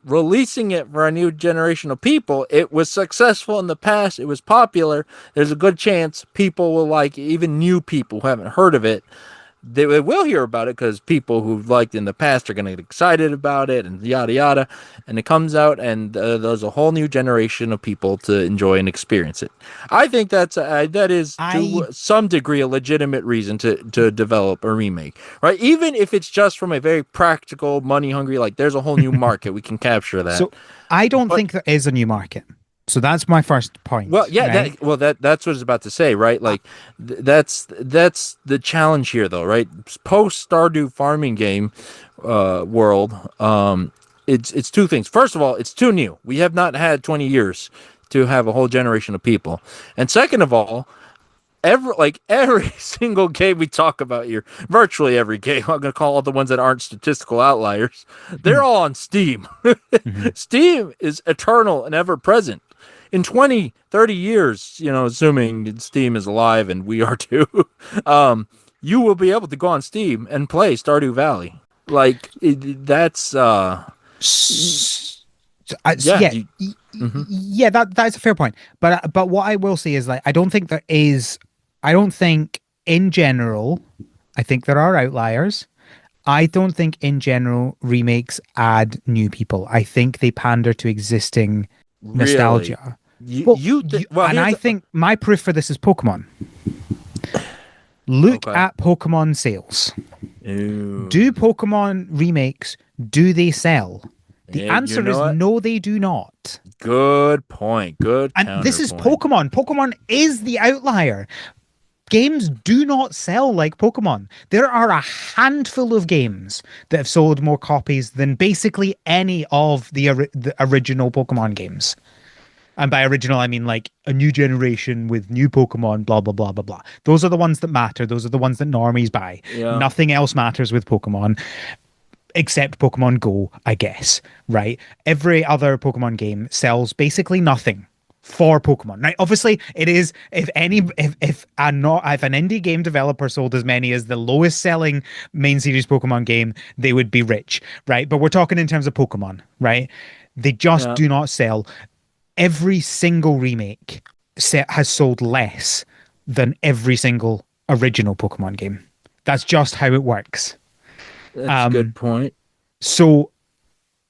Releasing it for a new generation of people, it was successful in the past. It was popular. There's a good chance people will like it, even new people who haven't heard of it. They will hear about it because people who've liked it in the past are going to get excited about it and yada yada. And it comes out, and there's a whole new generation of people to enjoy and experience it. I think that is I to some degree a legitimate reason to develop a remake, right? Even if it's just from a very practical, money hungry, like there's a whole new market we can capture that. so I don't But think there is a new market. So that's my first well, point, yeah, right? that's what I was about to say, right? I, Like that's the challenge here, though, right? Post Stardew farming game world, it's two things. First of all, it's too new. We have not had 20 years to have a whole generation of people, and second of all, every single game we talk about here, virtually every game, I'm gonna call all the ones that aren't statistical outliers, they're all on Steam. Mhm. Steam is eternal and ever present. In 20, 30 years, assuming Steam is alive and we are too, you will be able to go on Steam and play Stardew Valley. That's S- yeah, yeah, mhm. yeah, that's a fair point. But what I will say is like I don't think there is. I don't think in general. I think there are outliers. I don't think in general remakes add new people. I think they pander to existing Really. nostalgia. Well, Well, and here's I think my proof for this is Pokemon. Look okay. at Pokemon sales. Do Ooh. Pokemon remakes, do they sell? The Yeah, you answer know is what? no, they do not. Good point. Good And this is counterpoint. Pokemon. Pokemon is the outlier. Games do not sell like Pokemon. There are a handful of games that have sold more copies than basically any of the original Pokemon games. And by original, I mean like a new generation with new Pokemon, blah, blah, blah, blah, blah. Those are the ones that matter. Those are the ones that normies buy. Yeah. Nothing else matters with Pokemon except Pokemon Go, I guess, right? Every other Pokemon game sells basically nothing for Pokemon. Right? Obviously, it is if an indie game developer sold as many as the lowest selling main series Pokemon game, they would be rich, right? But we're talking in terms of Pokemon, right? They just Yeah. do not sell. Every single remake set has sold less than every single original Pokemon game. That's just how it works. That's a good Um, point. so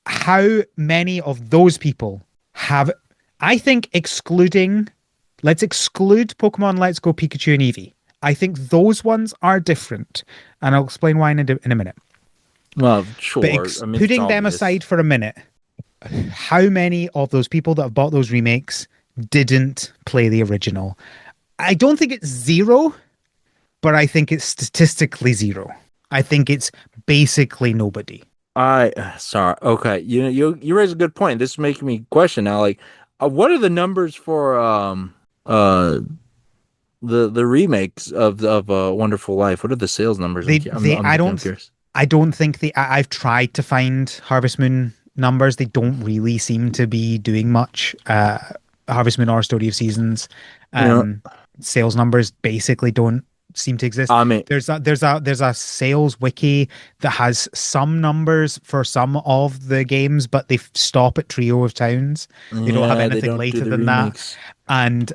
how many of those people have, I think let's exclude Pokemon Let's Go Pikachu and Eevee. I think those ones are different. And I'll explain why in a minute. Well, But sure. I mean, it's putting them obvious. aside for a minute, how many of those people that have bought those remakes didn't play the original? I don't think it's zero, but I think it's statistically zero. I think it's basically nobody. Sorry. Okay. You raise a good point. This is making me question now. Like, what are the numbers for the remakes of Wonderful Life? What are the sales numbers? They they I'm curious. I don't think I've tried to find Harvest Moon numbers. They don't really seem to be doing much. Harvest Moon or Story of Seasons Yeah. sales numbers basically don't seem to exist. I mean, There's a sales wiki that has some numbers for some of the games, but they stop at Trio of Towns. They don't have yeah, they anything don't do later the than that. remakes. And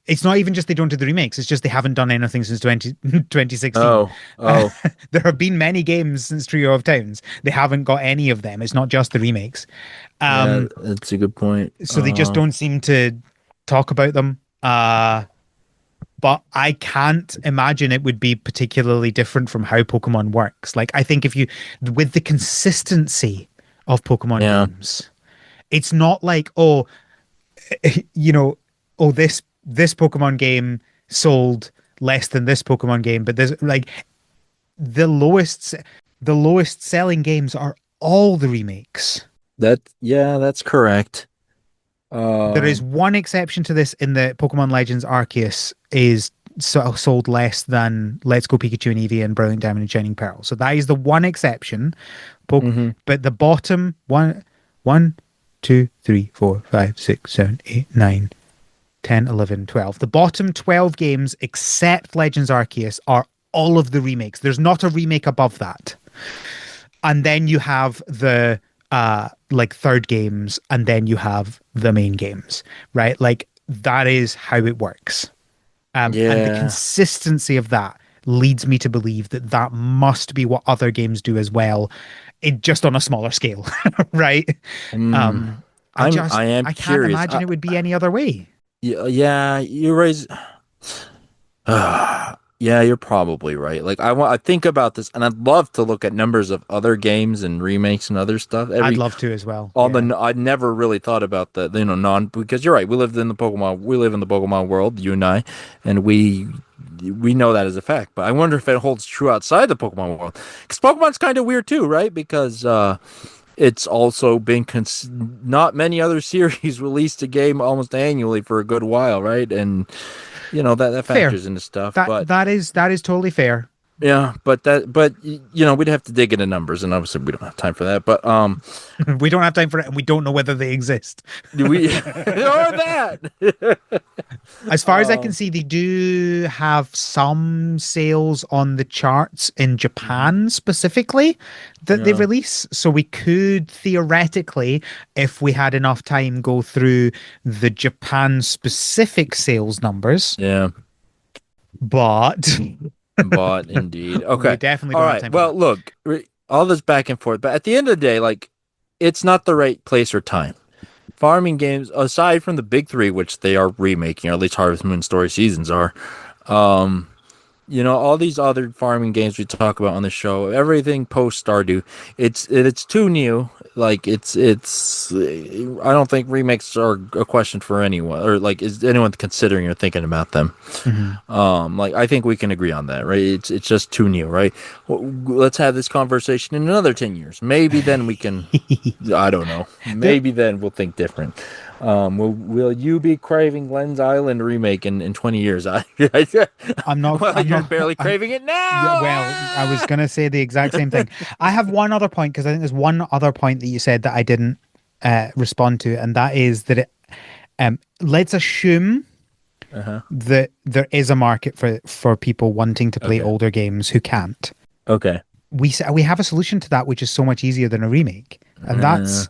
it's not even just they don't do the remakes, it's just they haven't done anything since 2016. Oh, oh, There have been many games since Trio of Towns. They haven't got any of them. It's not just the remakes. yeah, Um, that's a good point. so they just don't seem to talk about them. But I can't imagine it would be particularly different from how Pokemon works. Like, I think if you, with the consistency of Pokemon Yeah, games, it's not like, oh, you know, oh, this Pokemon game sold less than this Pokemon game, but there's like the lowest the lowest selling games are all the remakes. that's correct. There is Um, one exception to this in the Pokemon Legends Arceus is sold less than Let's Go Pikachu and Eevee and Brilliant Diamond and Shining Pearl. So that is the one exception. mhm. But the bottom one, 2, 3, 4, 5, 6, 7, 8, 9, 10, 11, 12. The bottom 12 games except Legends Arceus are all of the remakes. There's not a remake above that. And then you have the like third games and then you have the main games, right? Like that is how it works. And the Yeah. consistency of that leads me to believe that that must be what other games do as well, it just on a smaller scale, right? Mm. Um, I I just am I can't curious. imagine it would be any other way. Yeah, you raise. Yeah, you're probably right. Like I think about this, and I'd love to look at numbers of other games and remakes and other stuff. I'd love to as well. All Yeah. the I never really thought about the non because you're right. We live in the Pokemon world, you and I, and we know that as a fact. But I wonder if it holds true outside the Pokemon world because Pokemon's kind of weird too, right? Because it's also been not many other series released a game almost annually for a good while, right? And that Fair. factors into stuff. That But that is totally fair. yeah, but we'd have to dig into numbers, and obviously we don't have time for that. But We don't have time for it and we don't know whether they exist. do we or that? As far as I can um, see, they do have some sales on the charts in mhm. Japan specifically that they Yeah, release. So we could theoretically, if we had enough time, go through the Japan specific sales numbers. yeah, But but indeed, we okay, definitely all don't have right. time for Well, that. look, all this back and forth, but at the end of the day, like, it's not the right place or time. Farming games, aside from the big three, which they are remaking, or at least Harvest Moon Story Seasons are, um, all these other farming games we talk about on the show, everything post Stardew, it's too new. Like it's I don't think remakes are a question for anyone, or like is anyone considering or thinking about them. Mhm. Like I think we can agree on that, right? It's just too new, right? Let's have this conversation in another 10 years. Maybe then we can, I don't know. There, Maybe then we'll think different. Will you be craving Lens Island remake in 20 years? I'm not. Well, I'm you're not. barely I'm, craving it yeah. now. Well, I was gonna say the exact same thing. I have one other point because I think there's one other point that you said that I didn't respond to, and that is that let's assume Uh-huh. that there is a market for people wanting to play Okay. older games who can't. Okay. We have a solution to that, which is so much easier than a remake, and Uh, that's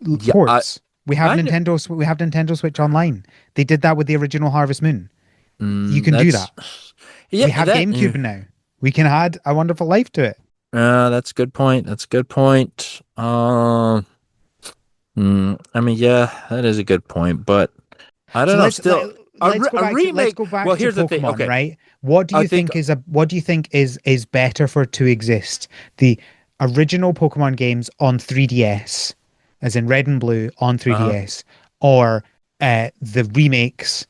yeah, ports. I kn- We have Nintendo Switch Online. They did that with the original Harvest Moon. You can do that's that. We yeah, have GameCube now. We can add A Wonderful Life to it. that's a good point. That's a good point. I mean, yeah, that is a good point, but I don't So know. Still, let's remake. go Well, back to here's the thing. Pokemon, Okay, right? I think. What do you think is better for to exist? The original Pokemon games on 3DS, as in Red and Blue on Uh-huh. 3DS, or the remakes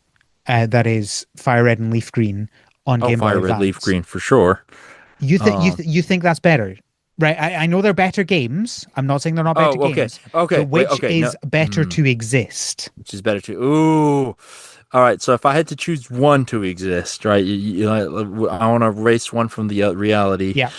that is Fire Red and Leaf Green on Oh, Game Boy Fire Red Leaf Advance. Green for sure. Um. You think that's better? Right. I know they're better games. I'm not saying they're not better Oh, okay. games, but Okay. Wait. which Okay. No. is better to exist? Which is better too. Ooh. All right. So if I had to choose one to exist, right? I want to erase one from the reality. Yeah.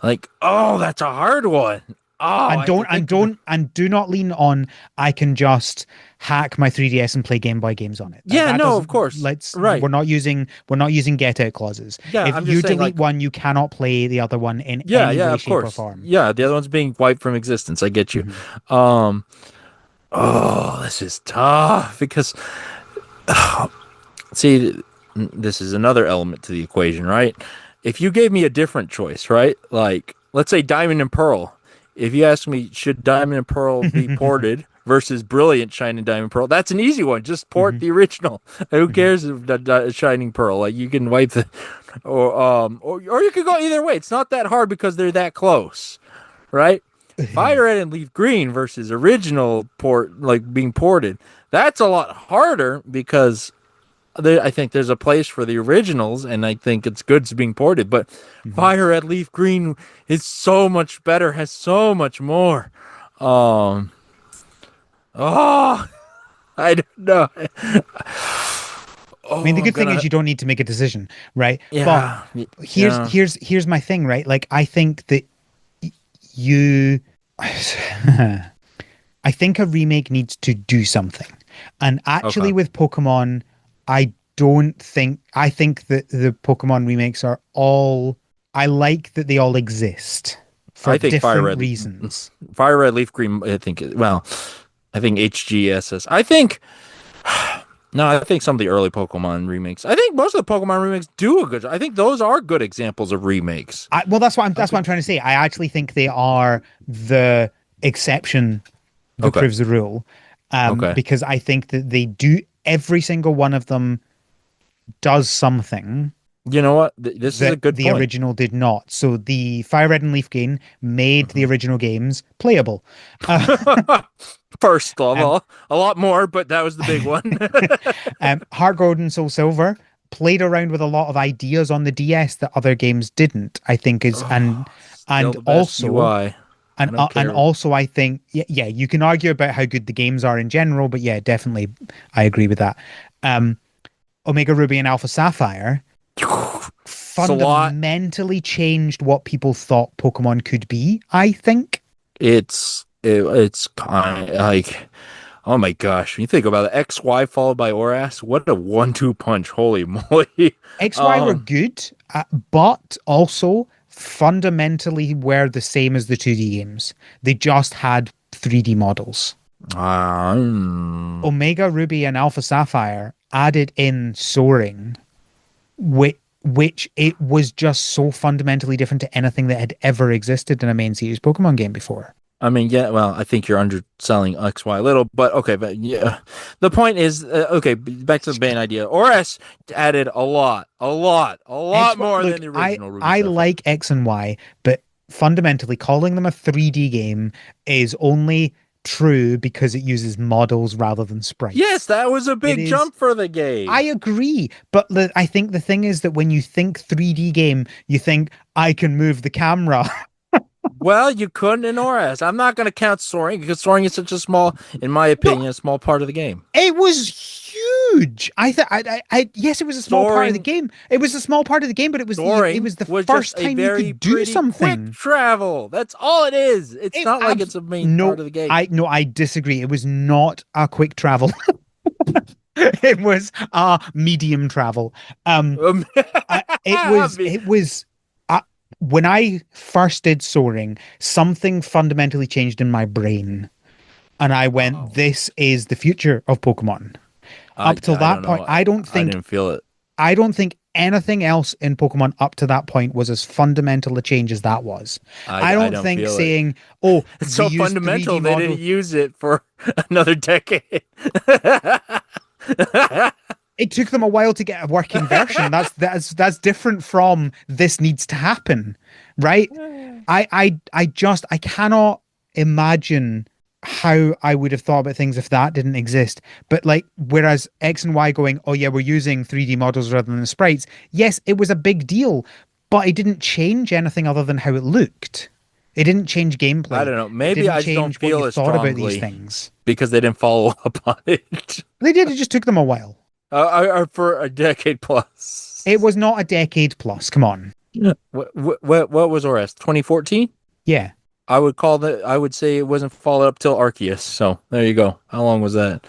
Like, oh, that's a hard one. Oh, I have to think of it. And do not lean on I can just hack my 3DS and play Game Boy games on it. Yeah. That No. doesn't Of course. let's Right. we're not using get out clauses. Yeah. If I'm just you saying. delete Like, one, you cannot play the other one in yeah. any Yeah. way, Of shape, or course. form. Yeah. The other one's being wiped from existence. I get you. Mhm. Um. Oh, this is tough because See, this is another element to the equation, right? If you gave me a different choice, right? Like, let's say Diamond and Pearl. If you ask me, should Diamond and Pearl be Mhm. ported versus Brilliant Shining Diamond and Pearl? That's an easy one. Just port Mhm. the original. Who Mhm. cares if Shining Pearl? Like, you can wipe the, or you could go either way. It's not that hard because they're that close, right? Fire Red and Leaf Green versus original port, like being ported. That's a lot harder because I think there's a place for the originals, and I think it's good it's being ported. But Mhm. Fire Red Leaf Green is so much better, has so much more. Um, oh, I don't know. I mean, Oh, the I'm good thing is gonna, you don't need to make a decision, right? But yeah, here's yeah. here's here's my thing, right? Like I think that you I think a remake needs to do something. And actually Okay, with Pokemon, I think that the Pokemon remakes are all I like that they all exist for I think different reasons. Fire Red Leaf Green. I think well, I think HGSS. I think no, I think some of the early Pokemon remakes. I think most of the Pokemon remakes do a good job. I think those are good examples of remakes. Well, I that's what I'm think trying to say. I actually think they are the exception that okay, proves the rule. okay. Because I think that they do every single one of them does something You know what? This is a that good the point. original did not. So the Fire Red and Leaf game made the Mhm. original games playable. Uh, First of um, all, a lot more, but that was the big one. Heart Gold and Soul Silver played around with a lot of ideas on the DS that other games didn't. I think is Oh, still and the best also UI. I don't and care. also I think yeah, you can argue about how good the games are in general, but yeah, definitely I agree with that. Um, Omega Ruby and Alpha Sapphire It's a lot. fundamentally changed what people thought Pokemon could be, I think. It's kind of like oh my gosh, when you think about it, XY followed by ORAS, what a 1-2 punch. Holy moly. XY were Um, good, but also fundamentally were the same as the 2D games. They just had 3D models. um, Omega Ruby and Alpha Sapphire added in soaring, which it was just so fundamentally different to anything that had ever existed in a main series Pokemon game before. I mean, yeah, well, I think you're underselling XY a little, but okay, but yeah. The point is, okay, back to the main idea. ORAS added a lot more Look, than the original Ruby I Sapphire. like X and Y, but fundamentally calling them a 3D game is only true because it uses models rather than Yes, sprites. that was a It big is jump for the I game. agree, but I think the thing is that when you think 3D game, you think I can move the camera. Well, you couldn't in ORAS. I'm not going to count soaring because soaring is such a small, in my No, opinion, a small part of the game. it was huge. Yes, it was a small part of the Soaring game. It was a small part of the game, but it Soaring was the was just first a time you very could do pretty quick something. travel. That's all it is. It's It not like abs it's a main part no, of the game. I disagree. It was not a quick travel. It was a medium travel. Um, Um, it was when I first did soaring, something fundamentally changed in my brain, and I went, oh, "This is the future of Pokemon." Up till I that don't point, know. I didn't feel it. I don't think anything else in Pokemon up to that point was as fundamental a change as that was. I I don't don't think feel it. saying, "Oh, It's we so used 3D fundamental they didn't model." use it for another decade. It took them a while to get a working version. That's different from this needs to happen, right? I cannot imagine how I would have thought about things if that didn't exist. But like, whereas X and Y going, oh yeah, we're using 3D models rather than sprites. Yes, it was a big deal, but it didn't change anything other than how it looked. It didn't change I gameplay. don't know. It Maybe didn't I just don't change what you feel as thought about these strongly things. because they didn't follow up on it. They did. It just took them a while. For a decade It plus. was not a decade plus. Come on. What was ORS? 2014? Yeah. I would say it wasn't followed up till Arceus. So there you go. How long was that?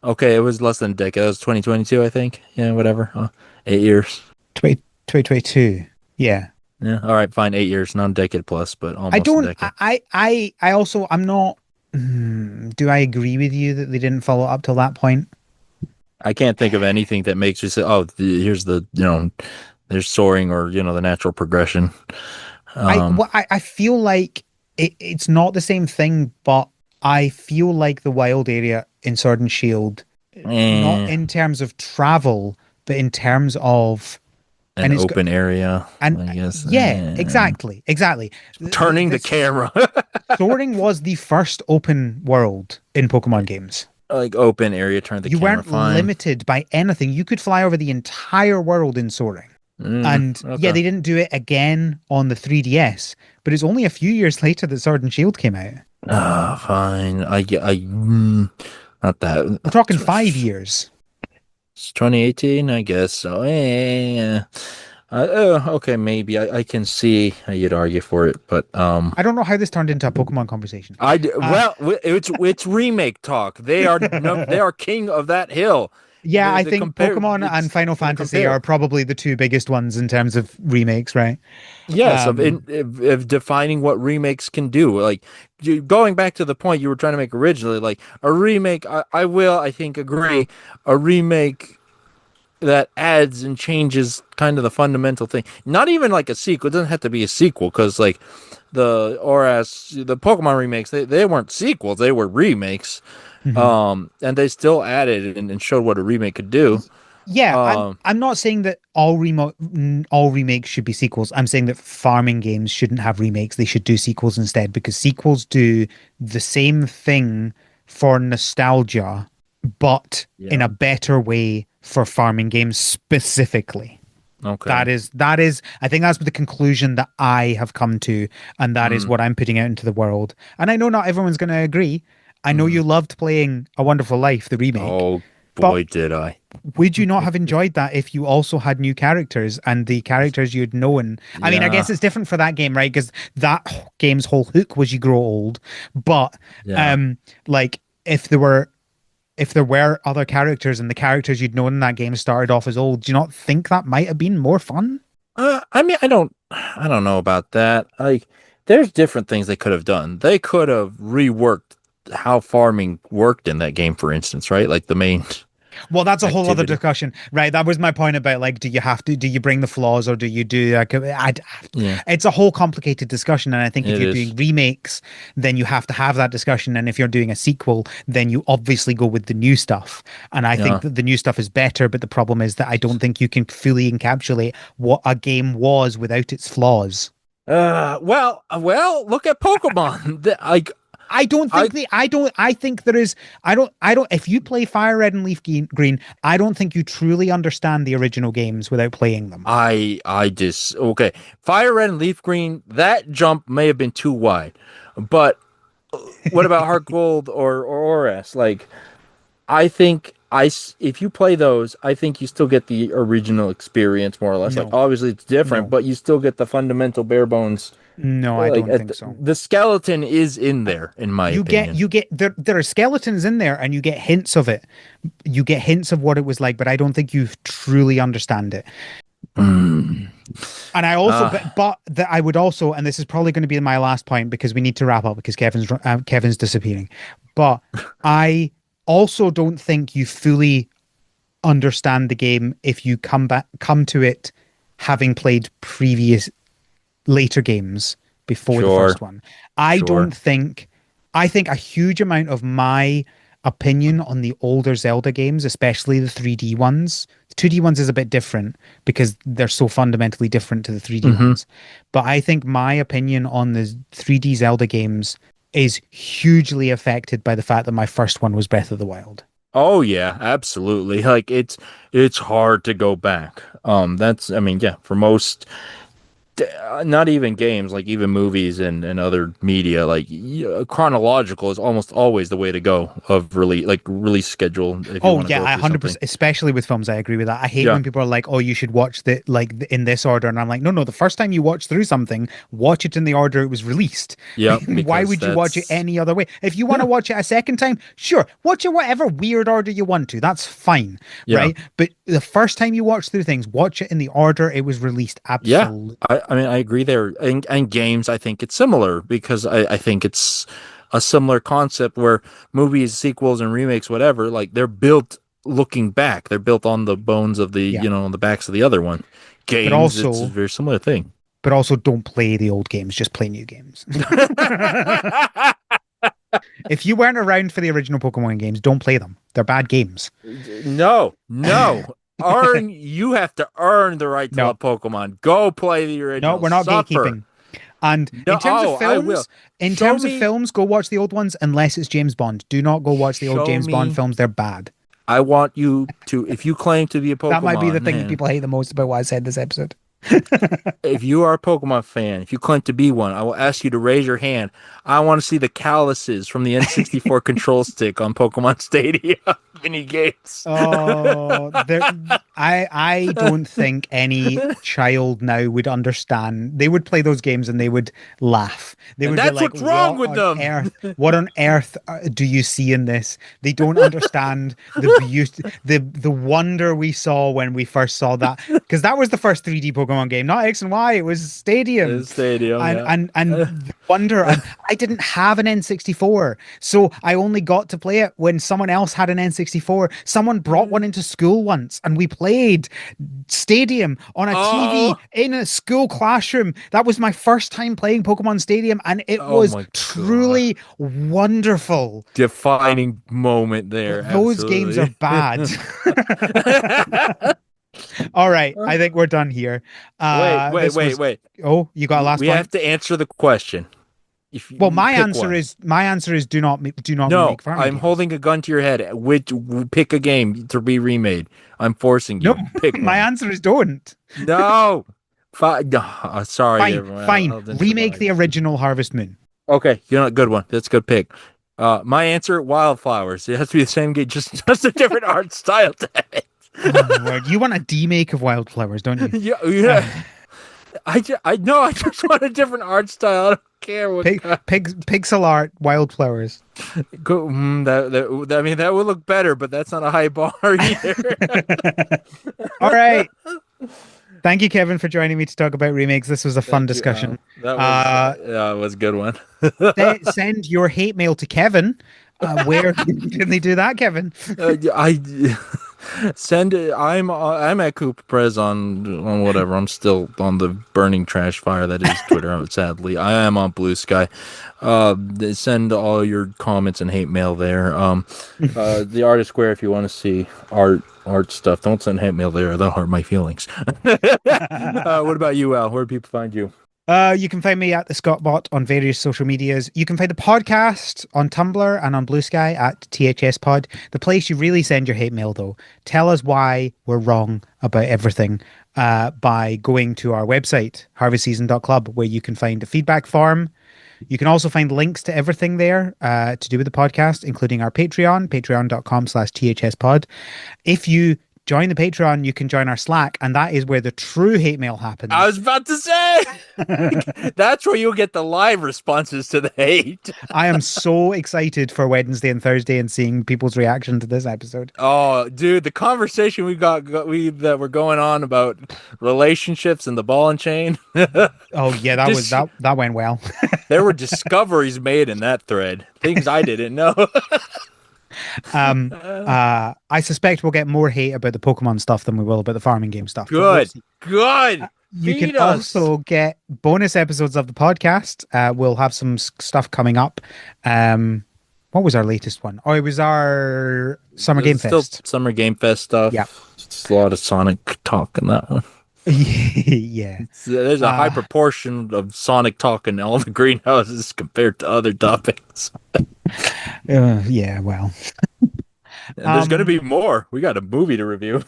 Okay, it was less than a decade. That was 2022, I think. Yeah, whatever. 8 years. 2022. Yeah. Yeah. All right, fine. 8 years, not a decade plus, but I almost a don't, decade. I also, I'm not, do I agree with you that they didn't follow up till that point? I can't think of anything that makes you say, "Oh, here's the there's soaring or the natural progression." Um, I feel like it's not the same thing, but I feel like the wild area in Sword and Shield, not eh, in terms of travel, but in terms of an and it's open area, and I guess. yeah, exactly. Turning the This camera, Soaring was the first open world in Pokemon games. like open area, turn the You camera. weren't Fine. limited by anything. You could fly over the entire world in Soaring. And yeah, Okay. they didn't do it again on the 3DS, but it's only a few years later that Sword and Shield came out. Ah, fine. Not that. We're talking 5 years. It's 2018, I guess. So, okay, maybe I can see how you'd argue for it, but I don't know how this turned into a Pokemon conversation. Uh, well, it's remake talk. They are king of that hill. yeah, I The think compare Pokemon and it's Final gonna Fantasy are compare. probably the two biggest ones in terms of remakes, right? Yes, Um, of defining what remakes can do. Like going back to the point you were trying to make originally, like a remake. I think agree. A remake that adds and changes kind of the fundamental thing. Not even like a sequel. It doesn't have to be a sequel because like the Pokemon remakes, they weren't sequels. They were remakes. mhm. And they still added and showed what a remake could do. Yeah, Um, I'm not saying that all remakes should be sequels. I'm saying that farming games shouldn't have remakes. They should do sequels instead because sequels do the same thing for nostalgia, but in yeah. a better way for farming games specifically. Okay. That is I think that's the conclusion that I have come to, and that is Mm, what I'm putting out into the world. And I know not everyone's going to agree. I know mm. you loved playing A Wonderful Life, the remake, Oh but boy, did I. would you not have enjoyed that if you also had new characters and the characters you'd known? I mean, I guess Yeah. it's different for that game, right? Because that game's whole hook was you grow old. But Yeah. um, like if there were other characters and the characters you'd known in that game started off as old, do you not think that might have been more fun? I mean, I don't know about that. Like, there's different things they could have done. They could have reworked how farming worked in that game, for instance, right? Like the main Well, that's a whole other activity. discussion, right? That was my point about like, do you bring the flaws or do you do like, Yeah, it's a whole complicated discussion. And I think if it you're doing is. remakes, then you have to have that discussion. And if you're doing a sequel, then you obviously go with the new stuff. And I think Yeah. that the new stuff is better, but the problem is that I don't think you can fully encapsulate what a game was without its flaws. Look at Pokemon. Like, I don't I, think I think there is, if you play Fire Red and Leaf Green, I don't think you truly understand the original games without playing them. I just okay. Fire Red and Leaf Green. That jump may have been too wide, but what about Heart Gold or ORS? Like, I think if you play those, I think you still get the original experience more or less. Like No, obviously it's different, no, but you still get the fundamental bare bones. no, I Like don't think so. the skeleton is in there, in my opinion. You get there are skeletons in there and you get hints of it. You get hints of what it was like, but I don't think you truly understand it. Mm. And I also, Uh, but that I would also, and this is probably going to be my last point because we need to wrap up because Kevin's disappearing. But I also don't think you fully understand the game if you come to it having played previous later games before the sure, first one. I sure. don't think I think a huge amount of my opinion on the older Zelda games, especially the 3D ones. The 2D ones is a bit different because they're so fundamentally different to the 3D Hmm. ones. But I think my opinion on the 3D Zelda games is hugely affected by the fact that my first one was Breath of the Wild. Oh yeah, absolutely. Like it's hard to go back. That's I mean, yeah, for most not even games, like even movies and other media, like chronological is almost always the way to go of release schedule if you Oh want to yeah, go I through something. 100%, especially with films, I agree with that. I hate Yeah, when people are like, "Oh, you should watch the in this order," and I'm like, "No, no, the first time you watch through something, watch it in the order it was released. yeah, Why because would you watch it that's any other way? If you want to yeah, watch it a second time, sure, watch it whatever weird order you want to. That's fine, yeah, right? But the first time you watch through things, watch it in the order it was released. yeah. Absolutely. I mean I agree there. And games, I think it's similar because I think it's a similar concept where movies, sequels, and remakes, whatever, like they're built. looking back. They're built on the bones of the, Yeah. on the backs of the other one. But Games, it's a also, very similar thing. but also don't play the old games, just play new games. If you weren't around for the original Pokemon games, don't play them. They're bad games. No, no. You have to earn the right to No, love Pokemon. Go play the no, original. we're not Suffer. gatekeeping. And No, oh, I will. in Show terms of me, films, go watch the old ones unless it's James Bond. Do not go watch the old show James Bond me. films. They're bad. I want you to, if you claim to be a That might be the Pokemon thing that man, people hate the most about what I said this episode. if you are a Pokemon fan, if you claim to be one, I will ask you to raise your hand. I want to see the calluses from the N64 control stick on Pokemon Stadium mini games. Oh, I don't think any child now would understand. They would play those games and they would laugh. They And would be that's like, what's wrong "What with on them. earth? What on earth do you see in this?" They don't understand the beauty, the wonder we saw when we first saw that, because that was the first 3D Pokemon game, not X and Y. It was Stadium, Stadium, and yeah. the wonder. And I didn't have an N64, so I only got to play it when someone else had an N64. Someone brought one into school once, and we played Stadium on a TV Oh, in a school classroom. That was my first time playing Pokemon Stadium, and it oh was my God. truly wonderful. Defining moment there, Those games are absolutely. bad. All right, I think we're done here. Wait, wait, This wait, was. wait. Oh, you got a last We have point? to answer the question. If Well, you pick one. my answer is do not No, remake farming I'm games. holding a gun to your head. Which pick a game to be remade. I'm forcing No, you. Pick my one. answer is don't. No. No. Sorry, Fine, everyone. fine. I didn't Remake survive. the original Harvest Moon. Okay, you know, good one. That's a good pick. My answer: Wildflowers. It has to be the same game, just a different art style to it. Oh my word. You want a demake of Wildflowers, don't you? Yeah, yeah. I know. I just want a different art style. I don't care what kind. Pixel art Wildflowers. I mean, that would look better, but that's not a high bar either. All right. Thank you, Kevin, for joining me to talk about remakes. This was a fun Thank you. discussion. That was a good one. Send your hate mail to Kevin. Where can they do that, Kevin? I send it. I'm at Coop Prez on whatever. I'm still on the burning trash fire that is Twitter. Sadly, I am on Blue Sky. Send all your comments and hate mail there. The Artist Square if you want to see art stuff. Don't send hate mail there. That'll hurt my feelings. What about you, Al? Where do people find you? You can find me at the Scottbot on various social medias. You can find the podcast on Tumblr and on Blue Sky at THS Pod. The place you really send your hate mail, though. Tell us why we're wrong about everything by going to our website, harvestseason.club, where you can find a feedback form. You can also find links to everything there to do with the podcast, including our Patreon, patreon.com/thspod. If you join the Patreon, you can join our Slack, and that is where the true hate mail I happens. was about to say that's where you'll get the live responses to the hate. I am so excited for Wednesday and Thursday and seeing people's reaction to this episode. Oh, dude, the conversation that were going on about relationships and the ball and chain. Oh yeah, Just that went well. there were discoveries made in that thread, things I didn't know. I suspect we'll get more hate about the Pokemon stuff than we will about the farming game stuff. But we'll Good, see. good. You can Feed us. also get bonus episodes of the podcast. We'll have some stuff coming up. What was our latest one? Oh, it was our Summer Game There's still Fest. Summer Game Fest stuff. Yeah. It's a lot of Sonic talk in that one. Yeah. There's a high proportion of Sonic talk in all the greenhouses compared to other topics. Yeah, well. And there's going to be more. We got a movie to review.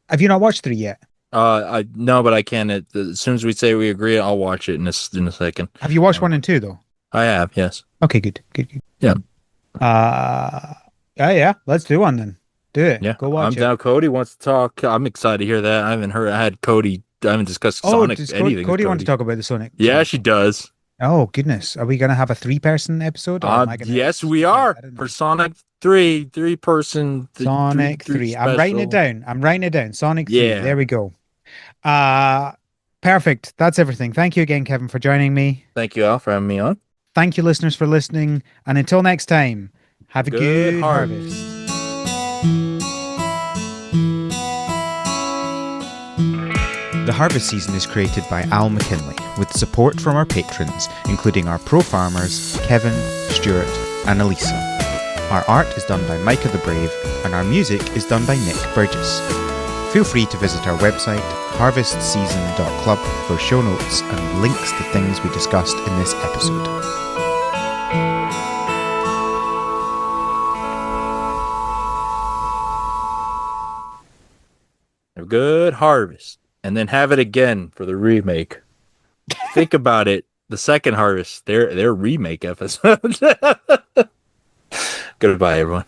Have you not watched 3 yet? I no, but I can. As soon as we say we agree, I'll watch it in a second. Have you watched 1 and 2 though? I have, yes. Okay, good. Yeah. Yeah, let's do one then. Do it. Yeah. Go watch I'm it. down. Cody wants to talk. I'm excited to hear that. I haven't discussed Sonic does anything. with Cody want to talk about the Sonic? Yeah, she does. Oh goodness, are we gonna have a 3-person episode? Or am I gonna Yes, we I are don't know. for Sonic 3 person. Sonic 3. I'm writing it down. Sonic 3. Yeah. There we go. Perfect. That's everything. Thank you again, Kevin, for joining me. Thank you, Al, for having me on. Thank you, listeners, for listening. And until next time, have a Good good harvest. harvest. The harvest season is created by Al McKinley, with support from our patrons, including our pro farmers, Kevin, Stuart, and Elisa. Our art is done by Micah the Brave, and our music is done by Nick Burgess. Feel free to visit our website, harvestseason.club, for show notes and links to things we discussed in this episode. A good harvest, and then have it again for the remake. Think about it. The second harvest, their remake episode. Goodbye, everyone.